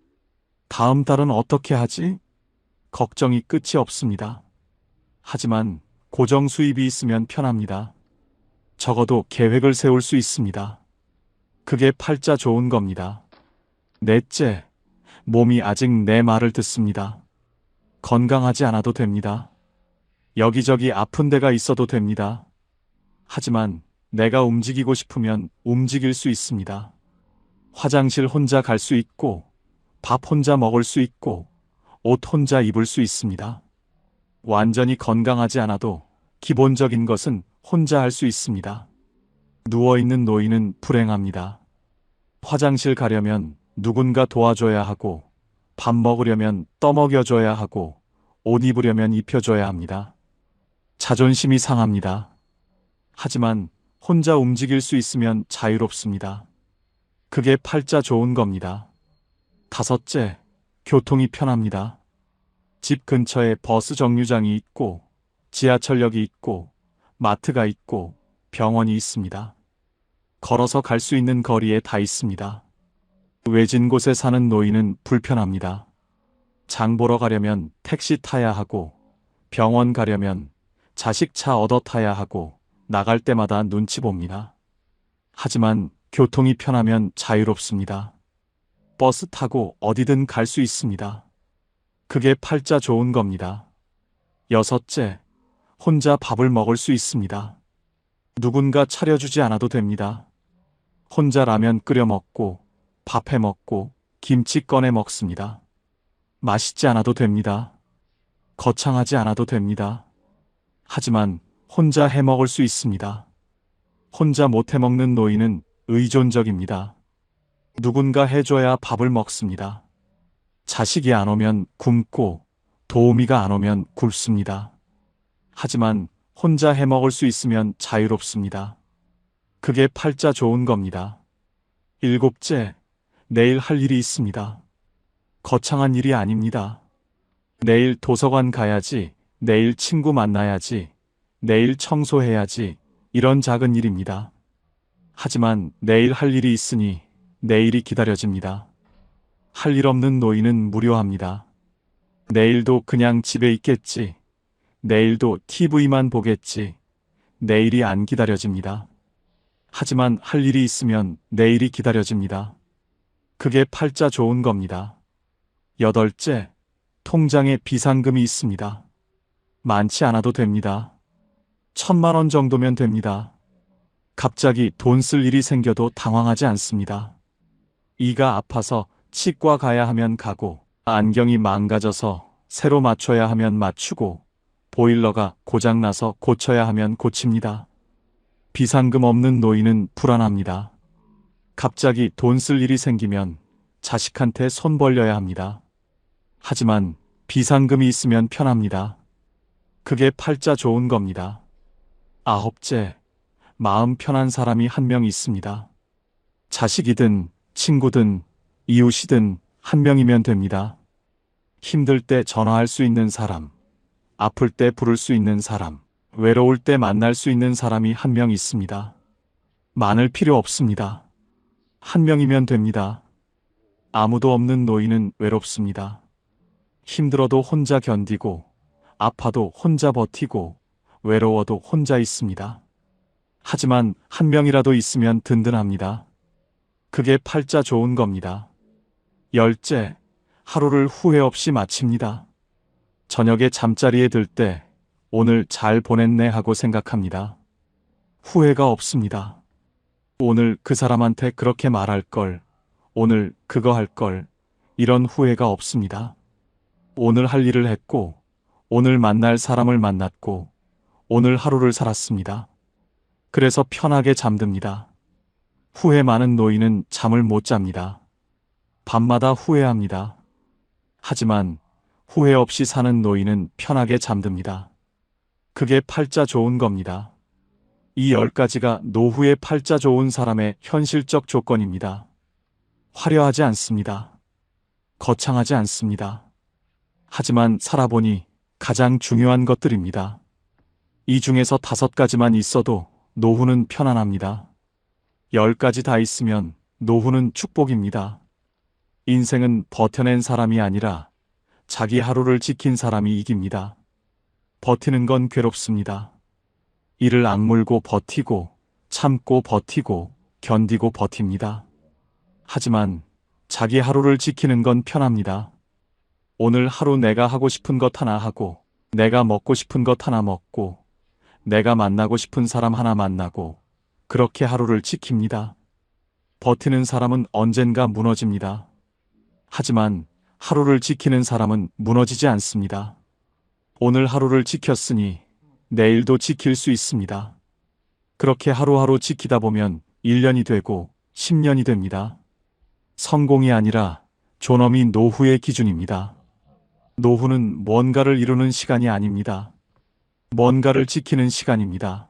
[SPEAKER 1] 다음 달은 어떻게 하지? 걱정이 끝이 없습니다. 하지만 고정 수입이 있으면 편합니다. 적어도 계획을 세울 수 있습니다. 그게 팔자 좋은 겁니다. 넷째, 몸이 아직 내 말을 듣습니다. 건강하지 않아도 됩니다. 여기저기 아픈 데가 있어도 됩니다. 하지만 내가 움직이고 싶으면 움직일 수 있습니다. 화장실 혼자 갈 수 있고 밥 혼자 먹을 수 있고 옷 혼자 입을 수 있습니다. 완전히 건강하지 않아도 기본적인 것은 혼자 할 수 있습니다. 누워있는 노인은 불행합니다. 화장실 가려면 누군가 도와줘야 하고 밥 먹으려면 떠먹여줘야 하고 옷 입으려면 입혀줘야 합니다. 자존심이 상합니다. 하지만 혼자 움직일 수 있으면 자유롭습니다. 그게 팔자 좋은 겁니다. 다섯째, 교통이 편합니다. 집 근처에 버스 정류장이 있고 지하철역이 있고 마트가 있고 병원이 있습니다. 걸어서 갈 수 있는 거리에 다 있습니다. 외진 곳에 사는 노인은 불편합니다. 장 보러 가려면 택시 타야 하고 병원 가려면 자식 차 얻어 타야 하고 나갈 때마다 눈치 봅니다. 하지만 교통이 편하면 자유롭습니다. 버스 타고 어디든 갈 수 있습니다. 그게 팔자 좋은 겁니다. 여섯째, 혼자 밥을 먹을 수 있습니다. 누군가 차려주지 않아도 됩니다. 혼자 라면 끓여 먹고, 밥 해 먹고, 김치 꺼내 먹습니다. 맛있지 않아도 됩니다. 거창하지 않아도 됩니다. 하지만 혼자 해 먹을 수 있습니다. 혼자 못 해 먹는 노인은 의존적입니다. 누군가 해줘야 밥을 먹습니다. 자식이 안 오면 굶고 도우미가 안 오면 굶습니다. 하지만 혼자 해 먹을 수 있으면 자유롭습니다. 그게 팔자 좋은 겁니다. 일곱째, 내일 할 일이 있습니다. 거창한 일이 아닙니다. 내일 도서관 가야지, 내일 친구 만나야지, 내일 청소해야지, 이런 작은 일입니다. 하지만 내일 할 일이 있으니 내일이 기다려집니다. 할 일 없는 노인은 무료합니다. 내일도 그냥 집에 있겠지. 내일도 TV만 보겠지. 내일이 안 기다려집니다. 하지만 할 일이 있으면 내일이 기다려집니다. 그게 팔자 좋은 겁니다. 여덟째, 통장에 비상금이 있습니다. 많지 않아도 됩니다. 1,000만 원 정도면 됩니다. 갑자기 돈 쓸 일이 생겨도 당황하지 않습니다. 이가 아파서 치과 가야 하면 가고, 안경이 망가져서 새로 맞춰야 하면 맞추고, 보일러가 고장나서 고쳐야 하면 고칩니다. 비상금 없는 노인은 불안합니다. 갑자기 돈 쓸 일이 생기면 자식한테 손 벌려야 합니다. 하지만 비상금이 있으면 편합니다. 그게 팔자 좋은 겁니다. 아홉째, 마음 편한 사람이 한 명 있습니다. 자식이든 친구든 이웃이든 한 명이면 됩니다. 힘들 때 전화할 수 있는 사람, 아플 때 부를 수 있는 사람, 외로울 때 만날 수 있는 사람이 한 명 있습니다. 많을 필요 없습니다. 한 명이면 됩니다. 아무도 없는 노인은 외롭습니다. 힘들어도 혼자 견디고, 아파도 혼자 버티고, 외로워도 혼자 있습니다. 하지만 한 명이라도 있으면 든든합니다. 그게 팔자 좋은 겁니다. 열째, 하루를 후회 없이 마칩니다. 저녁에 잠자리에 들 때 오늘 잘 보냈네 하고 생각합니다. 후회가 없습니다. 오늘 그 사람한테 그렇게 말할 걸, 오늘 그거 할 걸, 이런 후회가 없습니다. 오늘 할 일을 했고, 오늘 만날 사람을 만났고, 오늘 하루를 살았습니다. 그래서 편하게 잠듭니다. 후회 많은 노인은 잠을 못 잡니다. 밤마다 후회합니다. 하지만 후회 없이 사는 노인은 편하게 잠듭니다. 그게 팔자 좋은 겁니다. 이 10가지가 노후에 팔자 좋은 사람의 현실적 조건입니다. 화려하지 않습니다. 거창하지 않습니다. 하지만 살아보니 가장 중요한 것들입니다. 이 중에서 5가지만 있어도 노후는 편안합니다. 10가지 다 있으면 노후는 축복입니다. 인생은 버텨낸 사람이 아니라 자기 하루를 지킨 사람이 이깁니다. 버티는 건 괴롭습니다. 이를 악물고 버티고, 참고 버티고, 견디고 버팁니다. 하지만 자기 하루를 지키는 건 편합니다. 오늘 하루 내가 하고 싶은 것 하나 하고, 내가 먹고 싶은 것 하나 먹고, 내가 만나고 싶은 사람 하나 만나고, 그렇게 하루를 지킵니다. 버티는 사람은 언젠가 무너집니다. 하지만 하루를 지키는 사람은 무너지지 않습니다. 오늘 하루를 지켰으니 내일도 지킬 수 있습니다. 그렇게 하루하루 지키다 보면 1년이 되고 10년이 됩니다. 성공이 아니라 존엄이 노후의 기준입니다. 노후는 뭔가를 이루는 시간이 아닙니다. 뭔가를 지키는 시간입니다.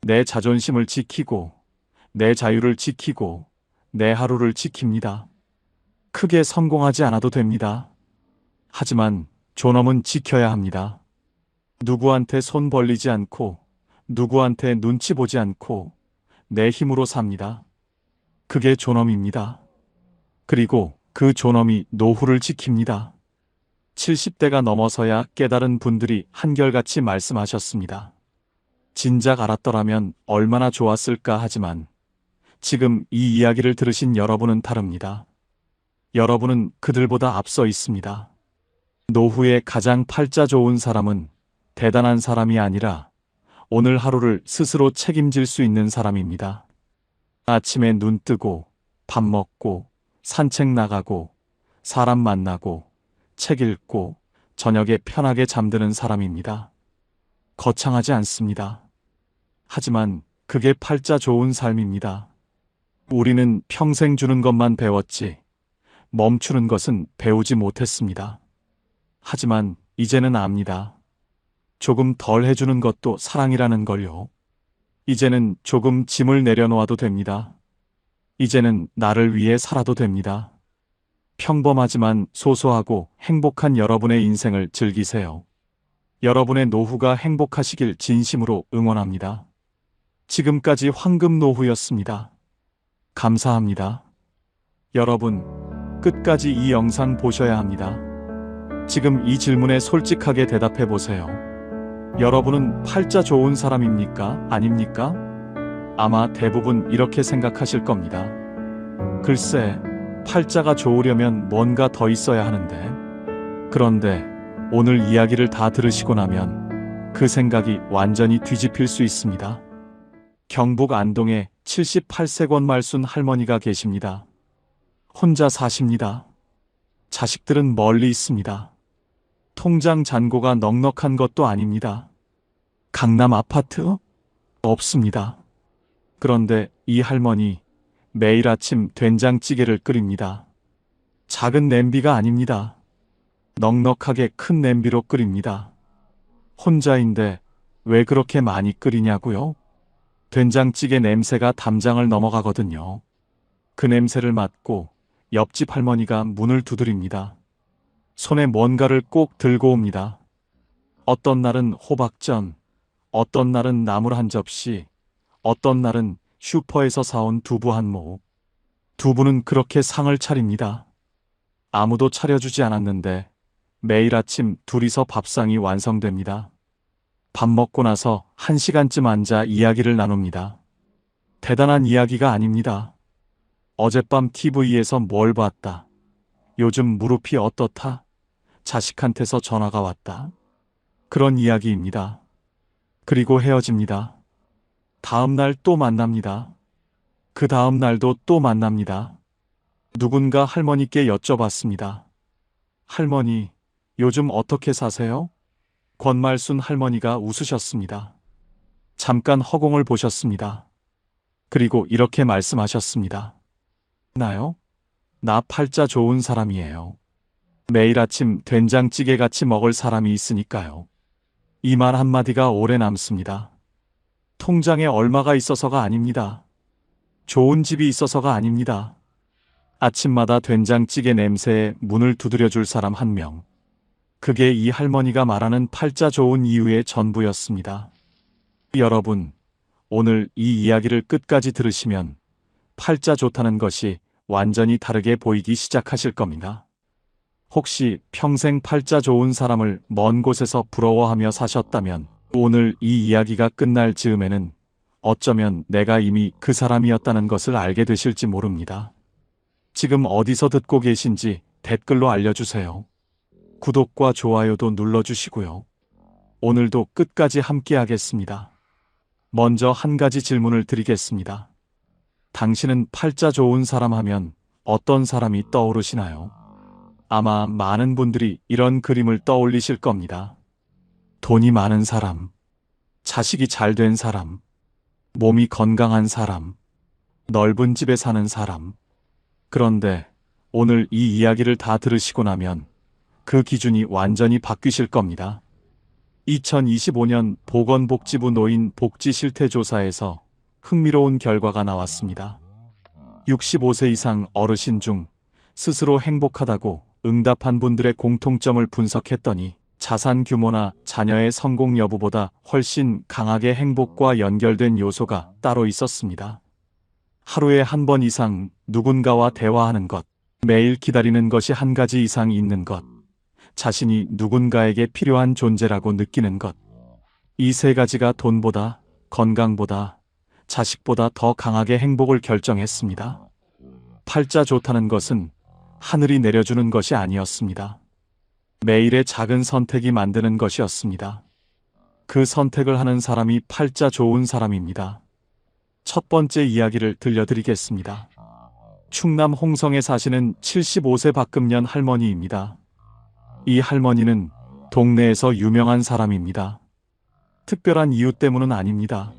[SPEAKER 1] 내 자존심을 지키고, 내 자유를 지키고, 내 하루를 지킵니다. 크게 성공하지 않아도 됩니다. 하지만 존엄은 지켜야 합니다. 누구한테 손 벌리지 않고, 누구한테 눈치 보지 않고, 내 힘으로 삽니다. 그게 존엄입니다. 그리고 그 존엄이 노후를 지킵니다. 70대가 넘어서야 깨달은 분들이 한결같이 말씀하셨습니다. 진작 알았더라면 얼마나 좋았을까 하지만 지금 이 이야기를 들으신 여러분은 다릅니다. 여러분은 그들보다 앞서 있습니다. 노후에 가장 팔자 좋은 사람은 대단한 사람이 아니라 오늘 하루를 스스로 책임질 수 있는 사람입니다. 아침에 눈 뜨고 밥 먹고 산책 나가고 사람 만나고 책 읽고 저녁에 편하게 잠드는 사람입니다. 거창하지 않습니다. 하지만 그게 팔자 좋은 삶입니다. 우리는 평생 주는 것만 배웠지 멈추는 것은 배우지 못했습니다. 하지만 이제는 압니다. 조금 덜 해주는 것도 사랑이라는 걸요. 이제는 조금 짐을 내려놓아도 됩니다. 이제는 나를 위해 살아도 됩니다. 평범하지만 소소하고 행복한 여러분의 인생을 즐기세요. 여러분의 노후가 행복하시길 진심으로 응원합니다. 지금까지 황금 노후였습니다. 감사합니다. 여러분, 끝까지 이 영상 보셔야 합니다. 지금 이 질문에 솔직하게 대답해 보세요. 여러분은 팔자 좋은 사람입니까? 아닙니까? 아마 대부분 이렇게 생각하실 겁니다. 글쎄, 팔자가 좋으려면 뭔가 더 있어야 하는데. 그런데 오늘 이야기를 다 들으시고 나면 그 생각이 완전히 뒤집힐 수 있습니다. 경북 안동에 78세 권말순 할머니가 계십니다. 혼자 사십니다. 자식들은 멀리 있습니다. 통장 잔고가 넉넉한 것도 아닙니다. 강남 아파트? 없습니다. 그런데 이 할머니 매일 아침 된장찌개를 끓입니다. 작은 냄비가 아닙니다. 넉넉하게 큰 냄비로 끓입니다. 혼자인데 왜 그렇게 많이 끓이냐고요? 된장찌개 냄새가 담장을 넘어가거든요. 그 냄새를 맡고 옆집 할머니가 문을 두드립니다. 손에 뭔가를 꼭 들고 옵니다. 어떤 날은 호박전, 어떤 날은 나물 한 접시, 어떤 날은 슈퍼에서 사온 두부 한 모. 두부는 그렇게 상을 차립니다. 아무도 차려주지 않았는데 매일 아침 둘이서 밥상이 완성됩니다. 밥 먹고 나서 1시간쯤 앉아 이야기를 나눕니다. 대단한 이야기가 아닙니다. 어젯밤 TV에서 뭘 봤다. 요즘 무릎이 어떻다. 자식한테서 전화가 왔다. 그런 이야기입니다. 그리고 헤어집니다. 다음 날 또 만납니다. 그 다음 날도 또 만납니다. 누군가 할머니께 여쭤봤습니다. 할머니, 요즘 어떻게 사세요? 권말순 할머니가 웃으셨습니다. 잠깐 허공을 보셨습니다. 그리고 이렇게 말씀하셨습니다. 나요? 나 팔자 좋은 사람이에요. 매일 아침 된장찌개 같이 먹을 사람이 있으니까요. 이 말 한마디가 오래 남습니다. 통장에 얼마가 있어서가 아닙니다. 좋은 집이 있어서가 아닙니다. 아침마다 된장찌개 냄새에 문을 두드려줄 사람 한 명. 그게 이 할머니가 말하는 팔자 좋은 이유의 전부였습니다. 여러분, 오늘 이 이야기를 끝까지 들으시면 팔자 좋다는 것이 완전히 다르게 보이기 시작하실 겁니다. 혹시 평생 팔자 좋은 사람을 먼 곳에서 부러워하며 사셨다면 오늘 이 이야기가 끝날 즈음에는 어쩌면 내가 이미 그 사람이었다는 것을 알게 되실지 모릅니다. 지금 어디서 듣고 계신지 댓글로 알려주세요. 구독과 좋아요도 눌러주시고요. 오늘도 끝까지 함께 하겠습니다. 먼저 한 가지 질문을 드리겠습니다. 당신은 팔자 좋은 사람 하면 어떤 사람이 떠오르시나요? 아마 많은 분들이 이런 그림을 떠올리실 겁니다. 돈이 많은 사람, 자식이 잘 된 사람, 몸이 건강한 사람, 넓은 집에 사는 사람. 그런데 오늘 이 이야기를 다 들으시고 나면 그 기준이 완전히 바뀌실 겁니다. 2025년 보건복지부 노인 복지 실태 조사에서 흥미로운 결과가 나왔습니다. 65세 이상 어르신 중 스스로 행복하다고 응답한 분들의 공통점을 분석했더니 자산 규모나 자녀의 성공 여부보다 훨씬 강하게 행복과 연결된 요소가 따로 있었습니다. 하루에 한 번 이상 누군가와 대화하는 것, 매일 기다리는 것이 한 가지 이상 있는 것, 자신이 누군가에게 필요한 존재라고 느끼는 것. 이 세 가지가 돈보다, 건강보다, 자식보다 더 강하게 행복을 결정했습니다. 팔자 좋다는 것은 하늘이 내려주는 것이 아니었습니다. 매일의 작은 선택이 만드는 것이었습니다. 그 선택을 하는 사람이 팔자 좋은 사람입니다. 첫 번째 이야기를 들려드리겠습니다. 충남 홍성에 사시는 75세 박금년 할머니입니다. 이 할머니는 동네에서 유명한 사람입니다. 특별한 이유 때문은 아닙니다.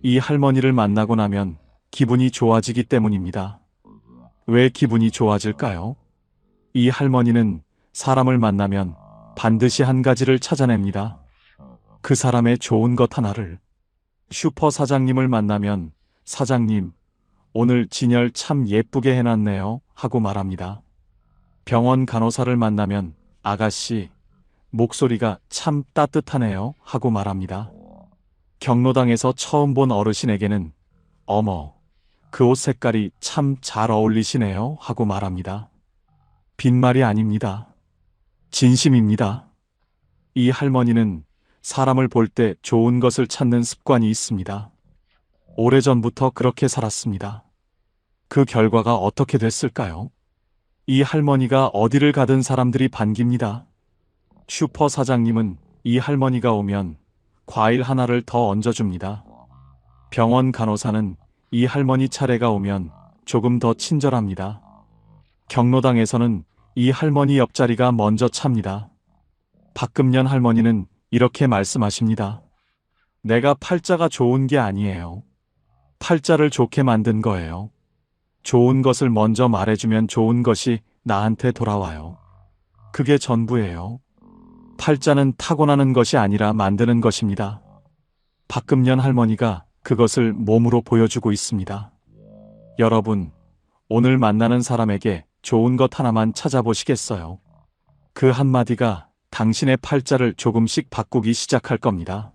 [SPEAKER 1] 이 할머니를 만나고 나면 기분이 좋아지기 때문입니다. 왜 기분이 좋아질까요? 이 할머니는 사람을 만나면 반드시 한 가지를 찾아냅니다. 그 사람의 좋은 것 하나를. 슈퍼 사장님을 만나면 사장님, 오늘 진열 참 예쁘게 해놨네요 하고 말합니다. 병원 간호사를 만나면 아가씨, 목소리가 참 따뜻하네요 하고 말합니다. 경로당에서 처음 본 어르신에게는 어머, 그 옷 색깔이 참 잘 어울리시네요 하고 말합니다. 빈말이 아닙니다. 진심입니다. 이 할머니는 사람을 볼 때 좋은 것을 찾는 습관이 있습니다. 오래전부터 그렇게 살았습니다. 그 결과가 어떻게 됐을까요? 이 할머니가 어디를 가든 사람들이 반깁니다. 슈퍼 사장님은 이 할머니가 오면 과일 하나를 더 얹어줍니다. 병원 간호사는 이 할머니 차례가 오면 조금 더 친절합니다. 경로당에서는 이 할머니 옆자리가 먼저 찹니다. 박금년 할머니는 이렇게 말씀하십니다. 내가 팔자가 좋은 게 아니에요. 팔자를 좋게 만든 거예요. 좋은 것을 먼저 말해주면 좋은 것이 나한테 돌아와요. 그게 전부예요. 팔자는 타고나는 것이 아니라 만드는 것입니다. 박금년 할머니가 그것을 몸으로 보여주고 있습니다. 여러분, 오늘 만나는 사람에게 좋은 것 하나만 찾아보시겠어요? 그 한마디가 당신의 팔자를 조금씩 바꾸기 시작할 겁니다.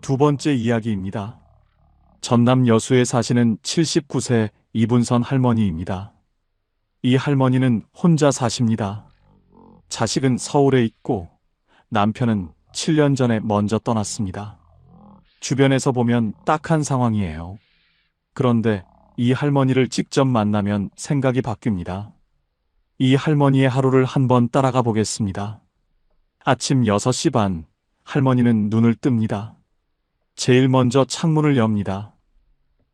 [SPEAKER 1] 두 번째 이야기입니다. 전남 여수에 사시는 79세 이분선 할머니입니다. 이 할머니는 혼자 사십니다. 자식은 서울에 있고 남편은 7년 전에 먼저 떠났습니다. 주변에서 보면 딱한 상황이에요. 그런데 이 할머니를 직접 만나면 생각이 바뀝니다. 이 할머니의 하루를 한번 따라가 보겠습니다. 아침 6시 반, 할머니는 눈을 뜹니다. 제일 먼저 창문을 엽니다.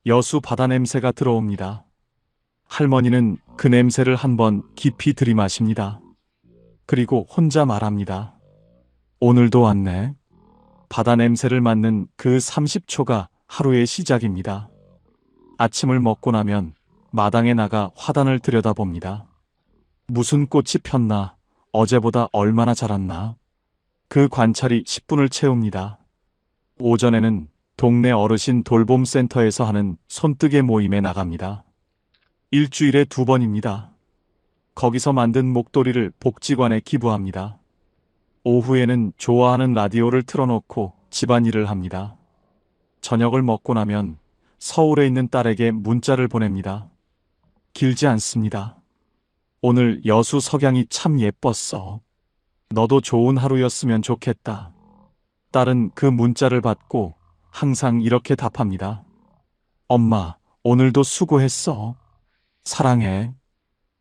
[SPEAKER 1] 여수 바다 냄새가 들어옵니다. 할머니는 그 냄새를 한번 깊이 들이마십니다. 그리고 혼자 말합니다. 오늘도 왔네. 바다 냄새를 맡는 그 30초가 하루의 시작입니다. 아침을 먹고 나면 마당에 나가 화단을 들여다봅니다. 무슨 꽃이 폈나, 어제보다 얼마나 자랐나. 그 관찰이 10분을 채웁니다. 오전에는 동네 어르신 돌봄 센터에서 하는 손뜨개 모임에 나갑니다. 일주일에 2번입니다. 거기서 만든 목도리를 복지관에 기부합니다. 오후에는 좋아하는 라디오를 틀어놓고 집안일을 합니다. 저녁을 먹고 나면 서울에 있는 딸에게 문자를 보냅니다. 길지 않습니다. 오늘 여수 석양이 참 예뻤어. 너도 좋은 하루였으면 좋겠다. 딸은 그 문자를 받고 항상 이렇게 답합니다. 엄마, 오늘도 수고했어. 사랑해.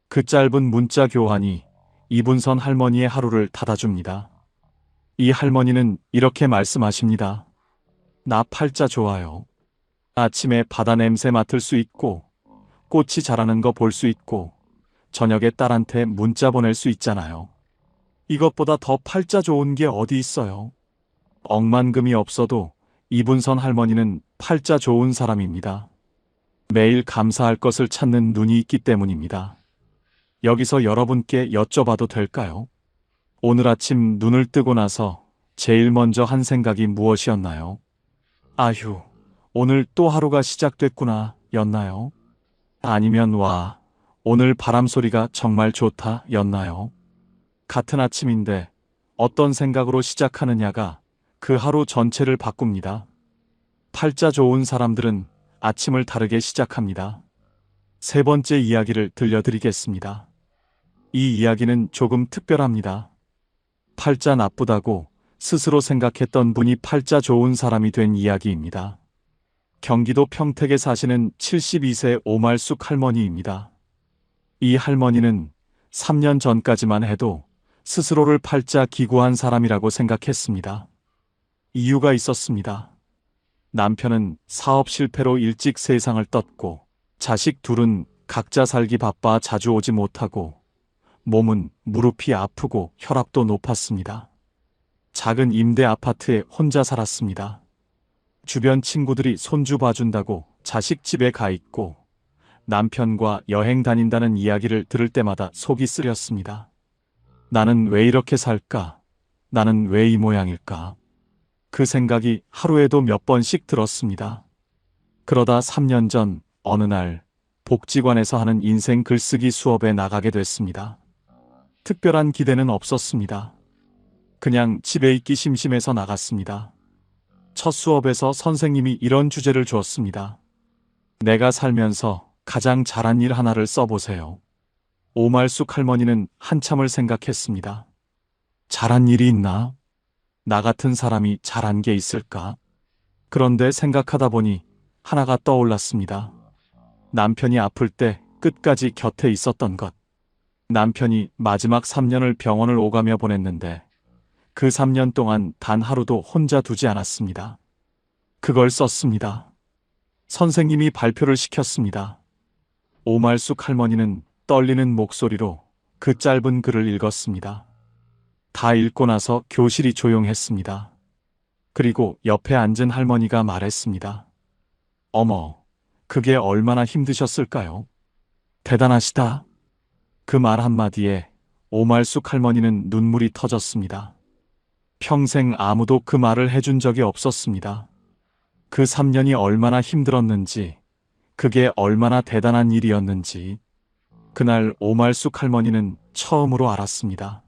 [SPEAKER 1] 그 짧은 문자 교환이 이분선 할머니의 하루를 닫아줍니다. 이 할머니는 이렇게 말씀하십니다. 나 팔자 좋아요. 아침에 바다 냄새 맡을 수 있고 꽃이 자라는 거 볼 수 있고 저녁에 딸한테 문자 보낼 수 있잖아요. 이것보다 더 팔자 좋은 게 어디 있어요? 억만금이 없어도 이분선 할머니는 팔자 좋은 사람입니다. 매일 감사할 것을 찾는 눈이 있기 때문입니다. 여기서 여러분께 여쭤봐도 될까요? 오늘 아침 눈을 뜨고 나서 제일 먼저 한 생각이 무엇이었나요? 아휴, 오늘 또 하루가 시작됐구나 였나요? 아니면 와, 오늘 바람 소리가 정말 좋다 였나요? 같은 아침인데 어떤 생각으로 시작하느냐가 그 하루 전체를 바꿉니다. 팔자 좋은 사람들은 아침을 다르게 시작합니다. 세 번째 이야기를 들려드리겠습니다. 이 이야기는 조금 특별합니다. 팔자 나쁘다고 스스로 생각했던 분이 팔자 좋은 사람이 된 이야기입니다. 경기도 평택에 사시는 72세 오말숙 할머니입니다. 이 할머니는 3년 전까지만 해도 스스로를 팔자 기구한 사람이라고 생각했습니다. 이유가 있었습니다. 남편은 사업 실패로 일찍 세상을 떴고, 자식 둘은 각자 살기 바빠 자주 오지 못하고, 몸은 무릎이 아프고 혈압도 높았습니다. 작은 임대 아파트에 혼자 살았습니다. 주변 친구들이 손주 봐준다고 자식 집에 가 있고, 남편과 여행 다닌다는 이야기를 들을 때마다 속이 쓰렸습니다. 나는 왜 이렇게 살까? 나는 왜 이 모양일까? 그 생각이 하루에도 몇 번씩 들었습니다. 그러다 3년 전 어느 날 복지관에서 하는 인생 글쓰기 수업에 나가게 됐습니다. 특별한 기대는 없었습니다. 그냥 집에 있기 심심해서 나갔습니다. 첫 수업에서 선생님이 이런 주제를 주었습니다. 내가 살면서 가장 잘한 일 하나를 써보세요. 오말숙 할머니는 한참을 생각했습니다. 잘한 일이 있나? 나 같은 사람이 잘한 게 있을까? 그런데 생각하다 보니 하나가 떠올랐습니다. 남편이 아플 때 끝까지 곁에 있었던 것. 남편이 마지막 3년을 병원을 오가며 보냈는데 그 3년 동안 단 하루도 혼자 두지 않았습니다. 그걸 썼습니다. 선생님이 발표를 시켰습니다. 오말숙 할머니는 떨리는 목소리로 그 짧은 글을 읽었습니다. 다 읽고 나서 교실이 조용했습니다. 그리고 옆에 앉은 할머니가 말했습니다. 어머, 그게 얼마나 힘드셨을까요? 대단하시다. 그 말 한마디에 오말숙 할머니는 눈물이 터졌습니다. 평생 아무도 그 말을 해준 적이 없었습니다. 그 3년이 얼마나 힘들었는지, 그게 얼마나 대단한 일이었는지, 그날 오말숙 할머니는 처음으로 알았습니다.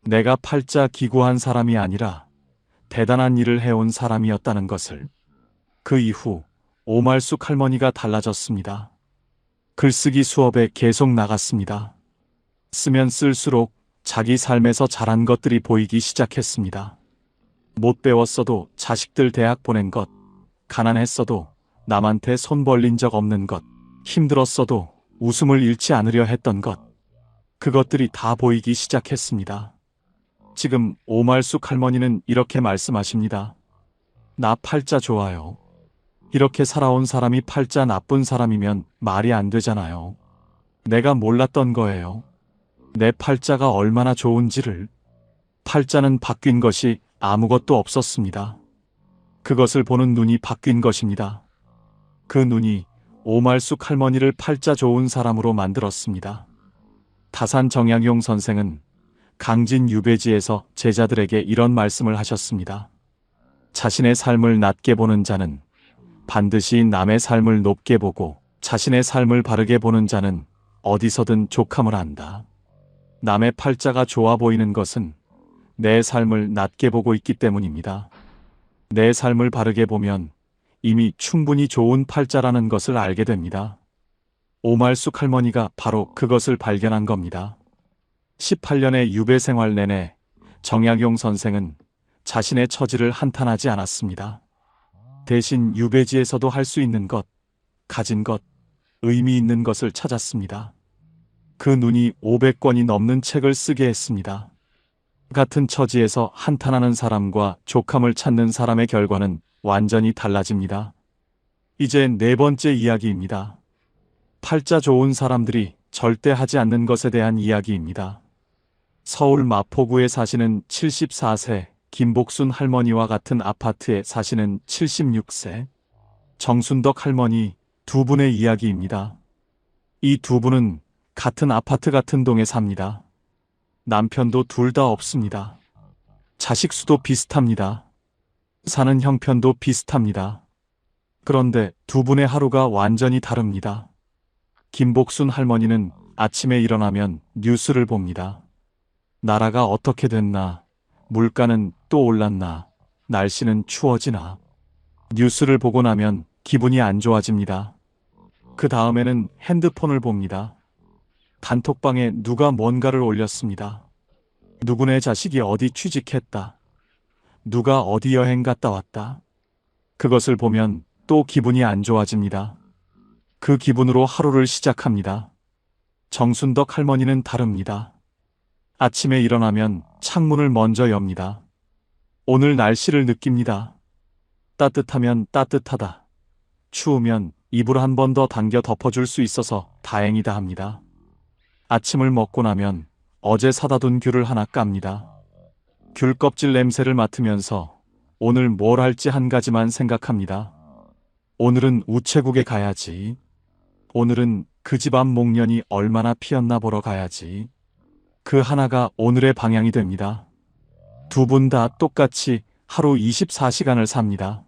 [SPEAKER 1] 내가 팔자 기구한 사람이 아니라 대단한 일을 해온 사람이었다는 것을. 그 이후 오말숙 할머니가 달라졌습니다. 글쓰기 수업에 계속 나갔습니다. 쓰면 쓸수록 자기 삶에서 잘한 것들이 보이기 시작했습니다. 못 배웠어도 자식들 대학 보낸 것, 가난했어도 남한테 손 벌린 적 없는 것, 힘들었어도 웃음을 잃지 않으려 했던 것, 그것들이 다 보이기 시작했습니다. 지금 오말숙 할머니는 이렇게 말씀하십니다. 나 팔자 좋아요. 이렇게 살아온 사람이 팔자 나쁜 사람이면 말이 안 되잖아요. 내가 몰랐던 거예요. 내 팔자가 얼마나 좋은지를. 팔자는 바뀐 것이 아무것도 없었습니다. 그것을 보는 눈이 바뀐 것입니다. 그 눈이 오말숙 할머니를 팔자 좋은 사람으로 만들었습니다. 다산 정약용 선생은 강진 유배지에서 제자들에게 이런 말씀을 하셨습니다. 자신의 삶을 낮게 보는 자는 반드시 남의 삶을 높게 보고 자신의 삶을 바르게 보는 자는 어디서든 족함을 안다. 남의 팔자가 좋아 보이는 것은 내 삶을 낮게 보고 있기 때문입니다. 내 삶을 바르게 보면 이미 충분히 좋은 팔자라는 것을 알게 됩니다. 오말숙 할머니가 바로 그것을 발견한 겁니다. 18년의 유배 생활 내내 정약용 선생은 자신의 처지를 한탄하지 않았습니다. 대신 유배지에서도 할 수 있는 것, 가진 것, 의미 있는 것을 찾았습니다. 그 눈이 500권이 넘는 책을 쓰게 했습니다. 같은 처지에서 한탄하는 사람과 족함을 찾는 사람의 결과는 완전히 달라집니다. 이제 네 번째 이야기입니다. 팔자 좋은 사람들이 절대 하지 않는 것에 대한 이야기입니다. 서울 마포구에 사시는 74세 김복순 할머니와 같은 아파트에 사시는 76세 정순덕 할머니 두 분의 이야기입니다. 이 두 분은 같은 아파트 같은 동에 삽니다. 남편도 둘 다 없습니다. 자식 수도 비슷합니다. 사는 형편도 비슷합니다. 그런데 두 분의 하루가 완전히 다릅니다. 김복순 할머니는 아침에 일어나면 뉴스를 봅니다. 나라가 어떻게 됐나, 물가는 또 올랐나, 날씨는 추워지나. 뉴스를 보고 나면 기분이 안 좋아집니다. 그 다음에는 핸드폰을 봅니다. 단톡방에 누가 뭔가를 올렸습니다. 누구네 자식이 어디 취직했다. 누가 어디 여행 갔다 왔다. 그것을 보면 또 기분이 안 좋아집니다. 그 기분으로 하루를 시작합니다. 정순덕 할머니는 다릅니다. 아침에 일어나면 창문을 먼저 엽니다. 오늘 날씨를 느낍니다. 따뜻하면 따뜻하다. 추우면 이불 한 번 더 당겨 덮어줄 수 있어서 다행이다 합니다. 아침을 먹고 나면 어제 사다 둔 귤을 하나 깝니다. 귤 껍질 냄새를 맡으면서 오늘 뭘 할지 한 가지만 생각합니다. 오늘은 우체국에 가야지. 오늘은 그 집 앞 목련이 얼마나 피었나 보러 가야지. 그 하나가 오늘의 방향이 됩니다. 두 분 다 똑같이 하루 24시간을 삽니다.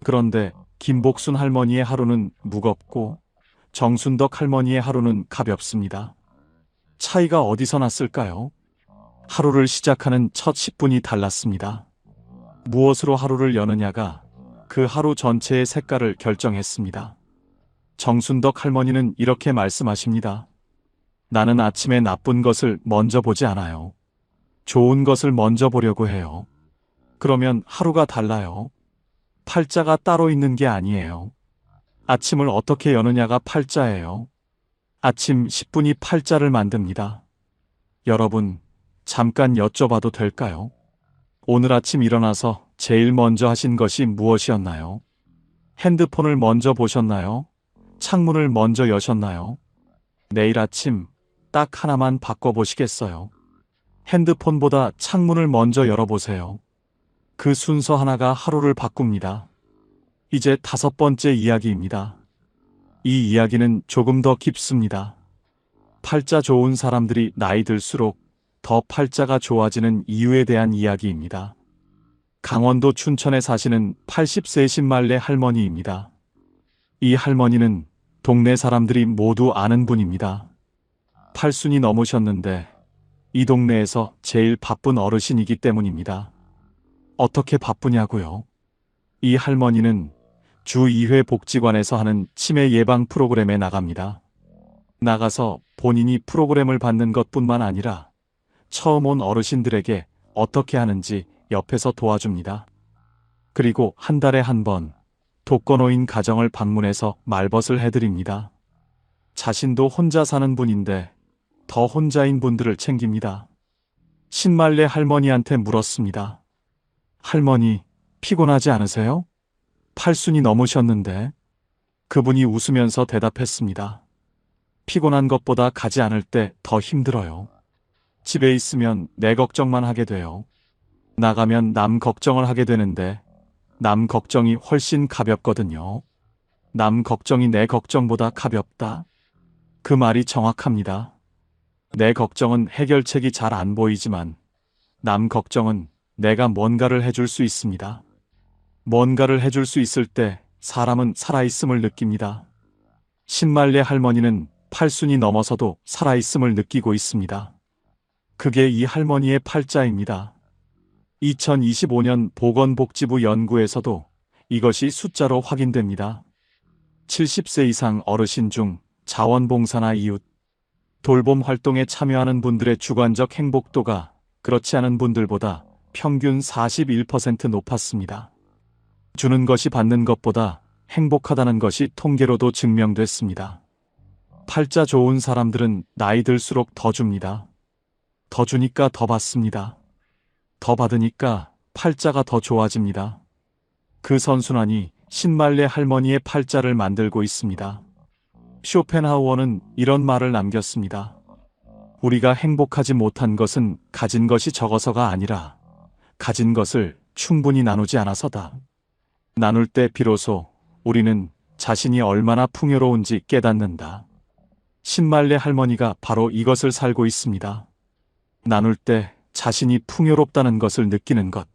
[SPEAKER 1] 그런데 김복순 할머니의 하루는 무겁고 정순덕 할머니의 하루는 가볍습니다. 차이가 어디서 났을까요? 하루를 시작하는 첫 10분이 달랐습니다. 무엇으로 하루를 여느냐가 그 하루 전체의 색깔을 결정했습니다. 정순덕 할머니는 이렇게 말씀하십니다. 나는 아침에 나쁜 것을 먼저 보지 않아요. 좋은 것을 먼저 보려고 해요. 그러면 하루가 달라요. 팔자가 따로 있는 게 아니에요. 아침을 어떻게 여느냐가 팔자예요. 아침 10분이 팔자를 만듭니다. 여러분, 잠깐 여쭤봐도 될까요? 오늘 아침 일어나서 제일 먼저 하신 것이 무엇이었나요? 핸드폰을 먼저 보셨나요? 창문을 먼저 여셨나요? 내일 아침 딱 하나만 바꿔보시겠어요? 핸드폰보다 창문을 먼저 열어보세요. 그 순서 하나가 하루를 바꿉니다. 이제 5번째 이야기입니다. 이 이야기는 조금 더 깊습니다. 팔자 좋은 사람들이 나이 들수록 더 팔자가 좋아지는 이유에 대한 이야기입니다. 강원도 춘천에 사시는 80세 신말레 할머니입니다. 이 할머니는 동네 사람들이 모두 아는 분입니다. 80이 넘으셨는데 이 동네에서 제일 바쁜 어르신이기 때문입니다. 어떻게 바쁘냐고요? 이 할머니는 주 2회 복지관에서 하는 치매 예방 프로그램에 나갑니다. 나가서 본인이 프로그램을 받는 것뿐만 아니라 처음 온 어르신들에게 어떻게 하는지 옆에서 도와줍니다. 그리고 한 달에 한 번 독거노인 가정을 방문해서 말벗을 해드립니다. 자신도 혼자 사는 분인데 더 혼자인 분들을 챙깁니다. 신말레 할머니한테 물었습니다. 할머니, 피곤하지 않으세요? 80이 넘으셨는데. 그분이 웃으면서 대답했습니다. 피곤한 것보다 가지 않을 때 더 힘들어요. 집에 있으면 내 걱정만 하게 돼요. 나가면 남 걱정을 하게 되는데 남 걱정이 훨씬 가볍거든요. 남 걱정이 내 걱정보다 가볍다. 그 말이 정확합니다. 내 걱정은 해결책이 잘 안 보이지만 남 걱정은 내가 뭔가를 해줄 수 있습니다. 뭔가를 해줄 수 있을 때 사람은 살아있음을 느낍니다. 신말레 할머니는 80이 넘어서도 살아있음을 느끼고 있습니다. 그게 이 할머니의 팔자입니다. 2025년 보건복지부 연구에서도 이것이 숫자로 확인됩니다. 70세 이상 어르신 중 자원봉사나 이웃, 돌봄 활동에 참여하는 분들의 주관적 행복도가 그렇지 않은 분들보다 평균 41% 높았습니다. 주는 것이 받는 것보다 행복하다는 것이 통계로도 증명됐습니다. 팔자 좋은 사람들은 나이 들수록 더 줍니다. 더 주니까 더 받습니다. 더 받으니까 팔자가 더 좋아집니다. 그 선순환이 신말레 할머니의 팔자를 만들고 있습니다. 쇼펜하우어는 이런 말을 남겼습니다. 우리가 행복하지 못한 것은 가진 것이 적어서가 아니라 가진 것을 충분히 나누지 않아서다. 나눌 때 비로소 우리는 자신이 얼마나 풍요로운지 깨닫는다. 신말레 할머니가 바로 이것을 살고 있습니다. 나눌 때 자신이 풍요롭다는 것을 느끼는 것.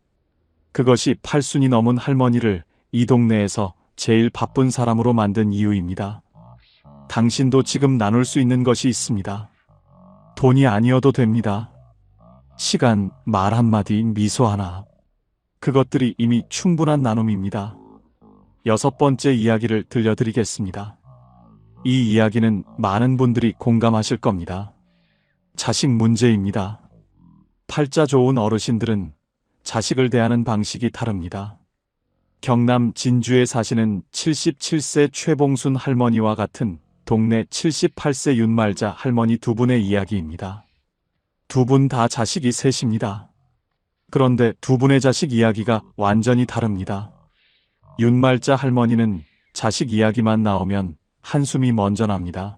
[SPEAKER 1] 그것이 80이 넘은 할머니를 이 동네에서 제일 바쁜 사람으로 만든 이유입니다. 당신도 지금 나눌 수 있는 것이 있습니다. 돈이 아니어도 됩니다. 시간, 말 한마디, 미소 하나. 그것들이 이미 충분한 나눔입니다. 6번째 이야기를 들려드리겠습니다. 이 이야기는 많은 분들이 공감하실 겁니다. 자식 문제입니다. 팔자 좋은 어르신들은 자식을 대하는 방식이 다릅니다. 경남 진주에 사시는 77세 최봉순 할머니와 같은 동네 78세 윤말자 할머니 두 분의 이야기입니다. 두 분 다 자식이 셋입니다. 그런데 두 분의 자식 이야기가 완전히 다릅니다. 윤말자 할머니는 자식 이야기만 나오면 한숨이 먼저 납니다.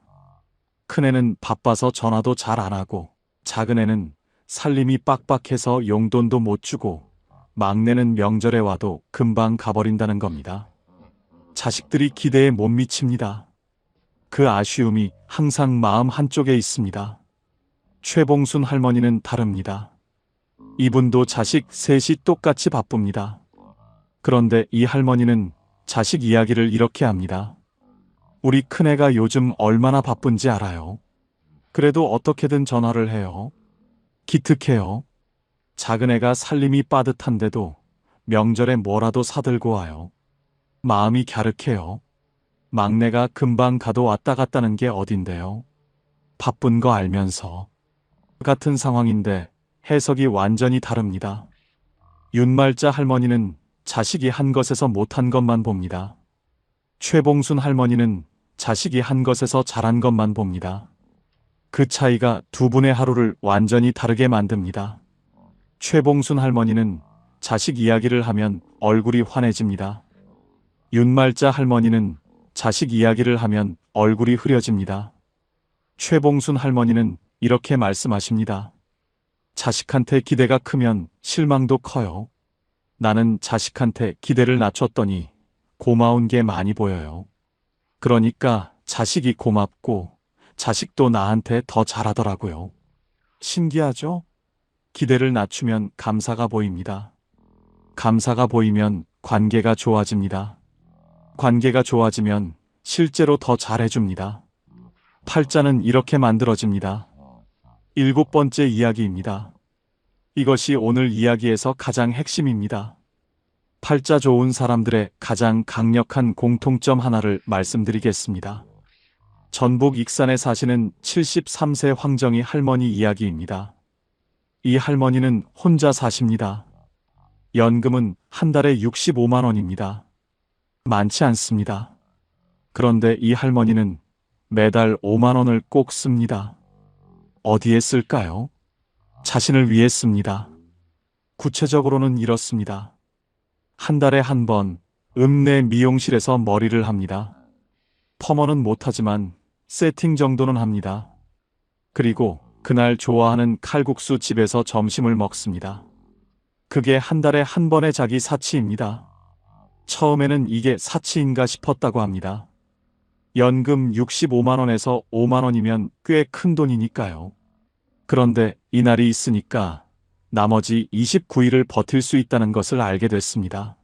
[SPEAKER 1] 큰애는 바빠서 전화도 잘 안 하고, 작은애는 살림이 빡빡해서 용돈도 못 주고, 막내는 명절에 와도 금방 가버린다는 겁니다. 자식들이 기대에 못 미칩니다. 그 아쉬움이 항상 마음 한쪽에 있습니다. 최봉순 할머니는 다릅니다. 이분도 자식 셋이 똑같이 바쁩니다. 그런데 이 할머니는 자식 이야기를 이렇게 합니다. 우리 큰애가 요즘 얼마나 바쁜지 알아요? 그래도 어떻게든 전화를 해요. 기특해요. 작은애가 살림이 빠듯한데도 명절에 뭐라도 사들고 와요. 마음이 갸륵해요. 막내가 금방 가도 왔다 갔다는 게 어딘데요. 바쁜 거 알면서. 같은 상황인데 해석이 완전히 다릅니다. 윤말자 할머니는 자식이 한 것에서 못한 것만 봅니다. 최봉순 할머니는 자식이 한 것에서 잘한 것만 봅니다. 그 차이가 두 분의 하루를 완전히 다르게 만듭니다. 최봉순 할머니는 자식 이야기를 하면 얼굴이 환해집니다. 윤말자 할머니는 자식 이야기를 하면 얼굴이 흐려집니다. 최봉순 할머니는 이렇게 말씀하십니다. 자식한테 기대가 크면 실망도 커요. 나는 자식한테 기대를 낮췄더니 고마운 게 많이 보여요. 그러니까 자식이 고맙고 자식도 나한테 더 잘하더라고요. 신기하죠? 기대를 낮추면 감사가 보입니다. 감사가 보이면 관계가 좋아집니다. 관계가 좋아지면 실제로 더 잘해줍니다. 팔자는 이렇게 만들어집니다. 7번째 이야기입니다. 이것이 오늘 이야기에서 가장 핵심입니다. 팔자 좋은 사람들의 가장 강력한 공통점 하나를 말씀드리겠습니다. 전북 익산에 사시는 73세 황정희 할머니 이야기입니다. 이 할머니는 혼자 사십니다. 연금은 한 달에 65만 원입니다. 많지 않습니다. 그런데 이 할머니는 매달 5만 원을 꼭 씁니다. 어디에 쓸까요? 자신을 위해 씁니다. 구체적으로는 이렇습니다. 한 달에 한 번 읍내 미용실에서 머리를 합니다. 펌어는 못하지만 세팅 정도는 합니다. 그리고 그날 좋아하는 칼국수 집에서 점심을 먹습니다. 그게 한 달에 한 번의 자기 사치입니다. 처음에는 이게 사치인가 싶었다고 합니다. 연금 65만 원에서 5만 원이면 꽤 큰 돈이니까요. 그런데 이날이 있으니까 나머지 29일을 버틸 수 있다는 것을 알게 됐습니다.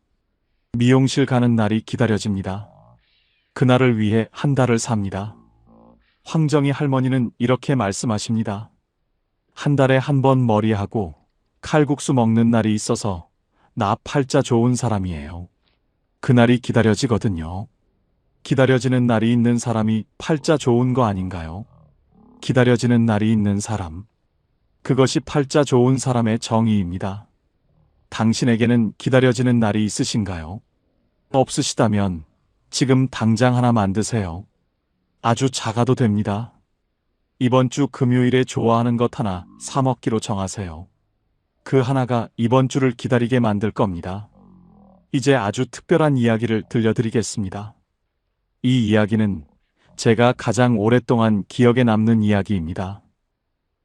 [SPEAKER 1] 미용실 가는 날이 기다려집니다. 그날을 위해 한 달을 삽니다. 황정희 할머니는 이렇게 말씀하십니다. 한 달에 한 번 머리하고 칼국수 먹는 날이 있어서 나 팔자 좋은 사람이에요. 그날이 기다려지거든요. 기다려지는 날이 있는 사람이 팔자 좋은 거 아닌가요? 기다려지는 날이 있는 사람. 그것이 팔자 좋은 사람의 정의입니다. 당신에게는 기다려지는 날이 있으신가요? 없으시다면 지금 당장 하나 만드세요. 아주 작아도 됩니다. 이번 주 금요일에 좋아하는 것 하나 사 먹기로 정하세요. 그 하나가 이번 주를 기다리게 만들 겁니다. 이제 아주 특별한 이야기를 들려드리겠습니다. 이 이야기는 제가 가장 오랫동안 기억에 남는 이야기입니다.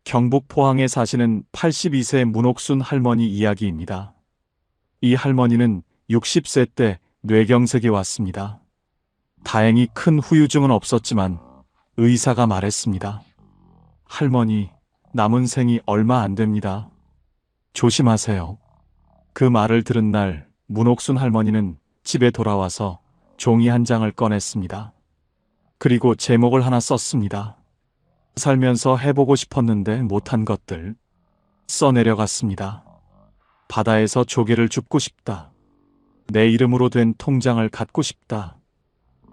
[SPEAKER 1] 경북 포항에 사시는 82세 문옥순 할머니 이야기입니다. 이 할머니는 60세 때 뇌경색이 왔습니다. 다행히 큰 후유증은 없었지만 의사가 말했습니다. 할머니, 남은 생이 얼마 안 됩니다. 조심하세요. 그 말을 들은 날 문옥순 할머니는 집에 돌아와서 종이 한 장을 꺼냈습니다. 그리고 제목을 하나 썼습니다. 살면서 해보고 싶었는데 못한 것들. 써내려갔습니다. 바다에서 조개를 줍고 싶다. 내 이름으로 된 통장을 갖고 싶다.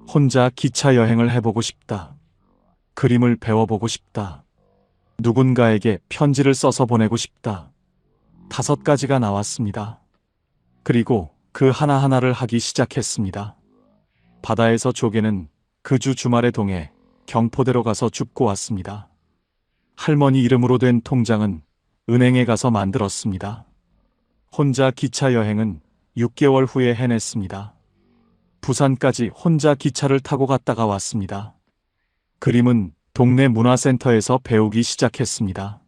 [SPEAKER 1] 혼자 기차 여행을 해보고 싶다. 그림을 배워보고 싶다. 누군가에게 편지를 써서 보내고 싶다. 5가지가 나왔습니다. 그리고 그 하나하나를 하기 시작했습니다. 바다에서 조개는 그 주 주말에 동해 경포대로 가서 줍고 왔습니다. 할머니 이름으로 된 통장은 은행에 가서 만들었습니다. 혼자 기차 여행은 6개월 후에 해냈습니다. 부산까지 혼자 기차를 타고 갔다가 왔습니다. 그림은 동네 문화센터에서 배우기 시작했습니다.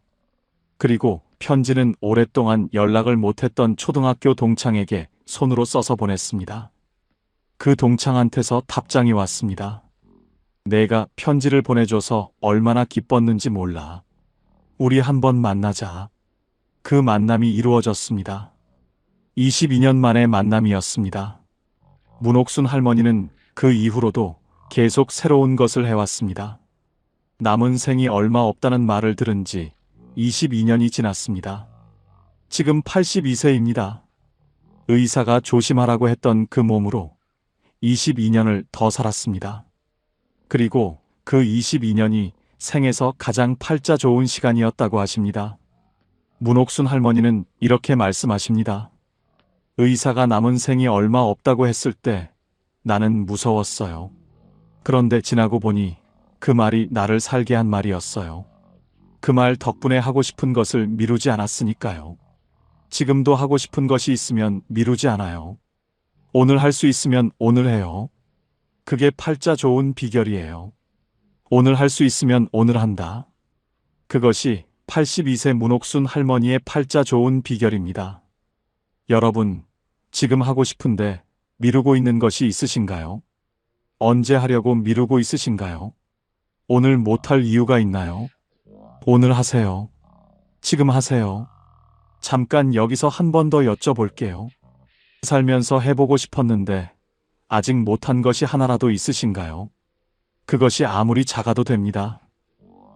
[SPEAKER 1] 그리고 편지는 오랫동안 연락을 못했던 초등학교 동창에게 손으로 써서 보냈습니다. 그 동창한테서 답장이 왔습니다. 내가 편지를 보내줘서 얼마나 기뻤는지 몰라. 우리 한번 만나자. 그 만남이 이루어졌습니다. 22년 만의 만남이었습니다. 문옥순 할머니는 그 이후로도 계속 새로운 것을 해왔습니다. 남은 생이 얼마 없다는 말을 들은 지 22년이 지났습니다. 지금 82세입니다. 의사가 조심하라고 했던 그 몸으로 22년을 더 살았습니다. 그리고 그 22년이 생에서 가장 팔자 좋은 시간이었다고 하십니다. 문옥순 할머니는 이렇게 말씀하십니다. 의사가 남은 생이 얼마 없다고 했을 때 나는 무서웠어요. 그런데 지나고 보니 그 말이 나를 살게 한 말이었어요. 그 말 덕분에 하고 싶은 것을 미루지 않았으니까요. 지금도 하고 싶은 것이 있으면 미루지 않아요. 오늘 할 수 있으면 오늘 해요. 그게 팔자 좋은 비결이에요. 오늘 할 수 있으면 오늘 한다. 그것이 82세 문옥순 할머니의 팔자 좋은 비결입니다. 여러분, 지금 하고 싶은데 미루고 있는 것이 있으신가요? 언제 하려고 미루고 있으신가요? 오늘 못할 이유가 있나요? 오늘 하세요. 지금 하세요. 잠깐 여기서 한 번 더 여쭤볼게요. 살면서 해보고 싶었는데 아직 못한 것이 하나라도 있으신가요? 그것이 아무리 작아도 됩니다.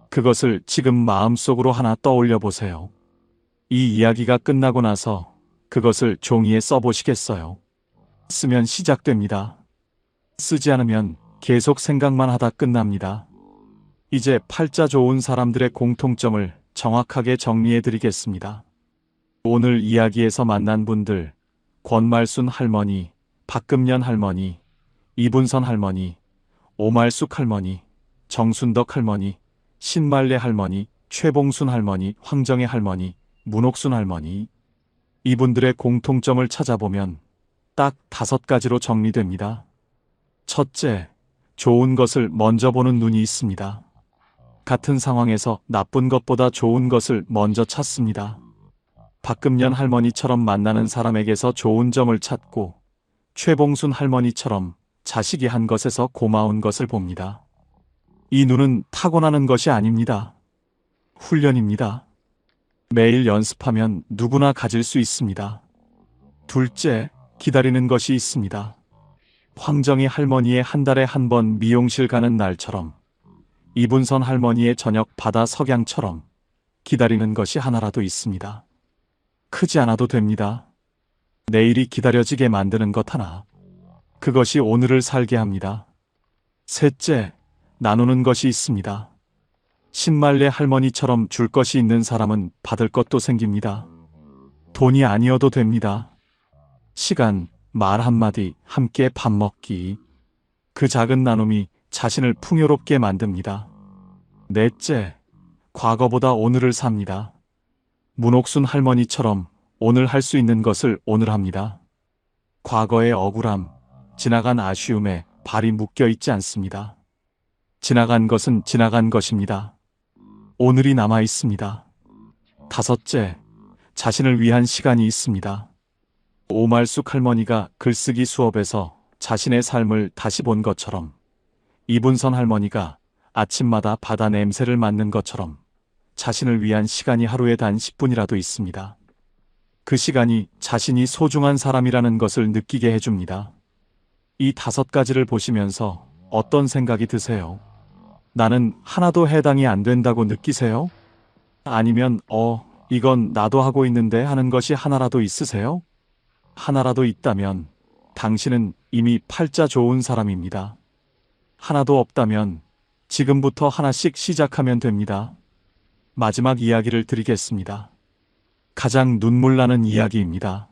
[SPEAKER 1] 그것을 지금 마음속으로 하나 떠올려 보세요. 이 이야기가 끝나고 나서 그것을 종이에 써보시겠어요? 쓰면 시작됩니다. 쓰지 않으면 계속 생각만 하다 끝납니다. 이제 팔자 좋은 사람들의 공통점을 정확하게 정리해 드리겠습니다. 오늘 이야기에서 만난 분들, 권말순 할머니, 박금년 할머니, 이분선 할머니, 오말숙 할머니, 정순덕 할머니, 신말레 할머니, 최봉순 할머니, 황정혜 할머니, 문옥순 할머니. 이분들의 공통점을 찾아보면 딱 5가지로 정리됩니다. 첫째, 좋은 것을 먼저 보는 눈이 있습니다. 같은 상황에서 나쁜 것보다 좋은 것을 먼저 찾습니다. 박금년 할머니처럼 만나는 사람에게서 좋은 점을 찾고 최봉순 할머니처럼 자식이 한 것에서 고마운 것을 봅니다. 이 눈은 타고나는 것이 아닙니다. 훈련입니다. 매일 연습하면 누구나 가질 수 있습니다. 둘째, 기다리는 것이 있습니다. 황정희 할머니의 한 달에 한 번 미용실 가는 날처럼, 이분선 할머니의 저녁 바다 석양처럼 기다리는 것이 하나라도 있습니다. 크지 않아도 됩니다. 내일이 기다려지게 만드는 것 하나. 그것이 오늘을 살게 합니다. 셋째, 나누는 것이 있습니다. 신말레 할머니처럼 줄 것이 있는 사람은 받을 것도 생깁니다. 돈이 아니어도 됩니다. 시간, 말 한마디, 함께 밥 먹기. 그 작은 나눔이 자신을 풍요롭게 만듭니다. 넷째, 과거보다 오늘을 삽니다. 문옥순 할머니처럼 오늘 할 수 있는 것을 오늘 합니다. 과거의 억울함, 지나간 아쉬움에 발이 묶여 있지 않습니다. 지나간 것은 지나간 것입니다. 오늘이 남아 있습니다. 다섯째, 자신을 위한 시간이 있습니다. 오말숙 할머니가 글쓰기 수업에서 자신의 삶을 다시 본 것처럼, 이분선 할머니가 아침마다 바다 냄새를 맡는 것처럼 자신을 위한 시간이 하루에 단 10분이라도 있습니다. 그 시간이 자신이 소중한 사람이라는 것을 느끼게 해줍니다. 이 5가지를 보시면서 어떤 생각이 드세요? 나는 하나도 해당이 안 된다고 느끼세요? 아니면 이건 나도 하고 있는데 하는 것이 하나라도 있으세요? 하나라도 있다면 당신은 이미 팔자 좋은 사람입니다. 하나도 없다면 지금부터 하나씩 시작하면 됩니다. 마지막 이야기를 드리겠습니다. 가장 눈물 나는 이야기입니다.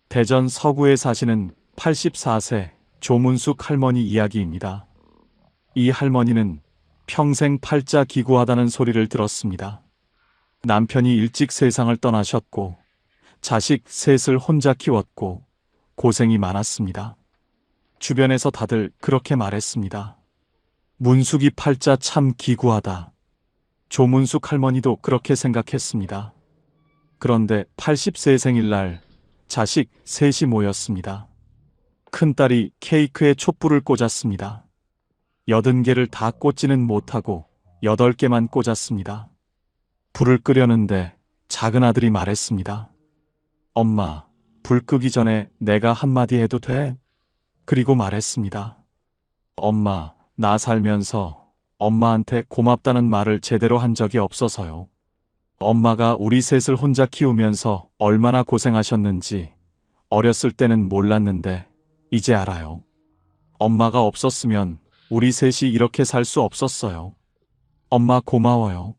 [SPEAKER 1] 대전 서구에 사시는 84세 조문숙 할머니 이야기입니다. 이 할머니는 평생 팔자 기구하다는 소리를 들었습니다. 남편이 일찍 세상을 떠나셨고 자식 셋을 혼자 키웠고 고생이 많았습니다. 주변에서 다들 그렇게 말했습니다. 문숙이 팔자 참 기구하다. 조문숙 할머니도 그렇게 생각했습니다. 그런데 80세 생일날 자식 셋이 모였습니다. 큰딸이 케이크에 촛불을 꽂았습니다. 80개를 다 꽂지는 못하고 8개만 꽂았습니다. 불을 끄려는데 작은 아들이 말했습니다. 엄마, 불 끄기 전에 내가 한마디 해도 돼? 그리고 말했습니다. 엄마, 나 살면서 엄마한테 고맙다는 말을 제대로 한 적이 없어서요. 엄마가 우리 셋을 혼자 키우면서 얼마나 고생하셨는지 어렸을 때는 몰랐는데 이제 알아요. 엄마가 없었으면 우리 셋이 이렇게 살 수 없었어요. 엄마 고마워요.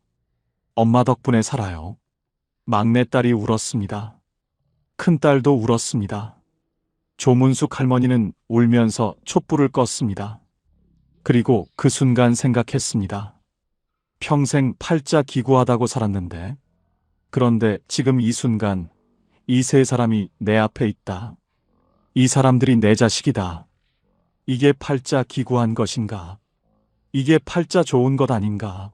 [SPEAKER 1] 엄마 덕분에 살아요. 막내딸이 울었습니다. 큰딸도 울었습니다. 조문숙 할머니는 울면서 촛불을 껐습니다. 그리고 그 순간 생각했습니다. 평생 팔자 기구하다고 살았는데, 그런데 지금 이 순간 이 세 사람이 내 앞에 있다. 이 사람들이 내 자식이다. 이게 팔자 기구한 것인가? 이게 팔자 좋은 것 아닌가?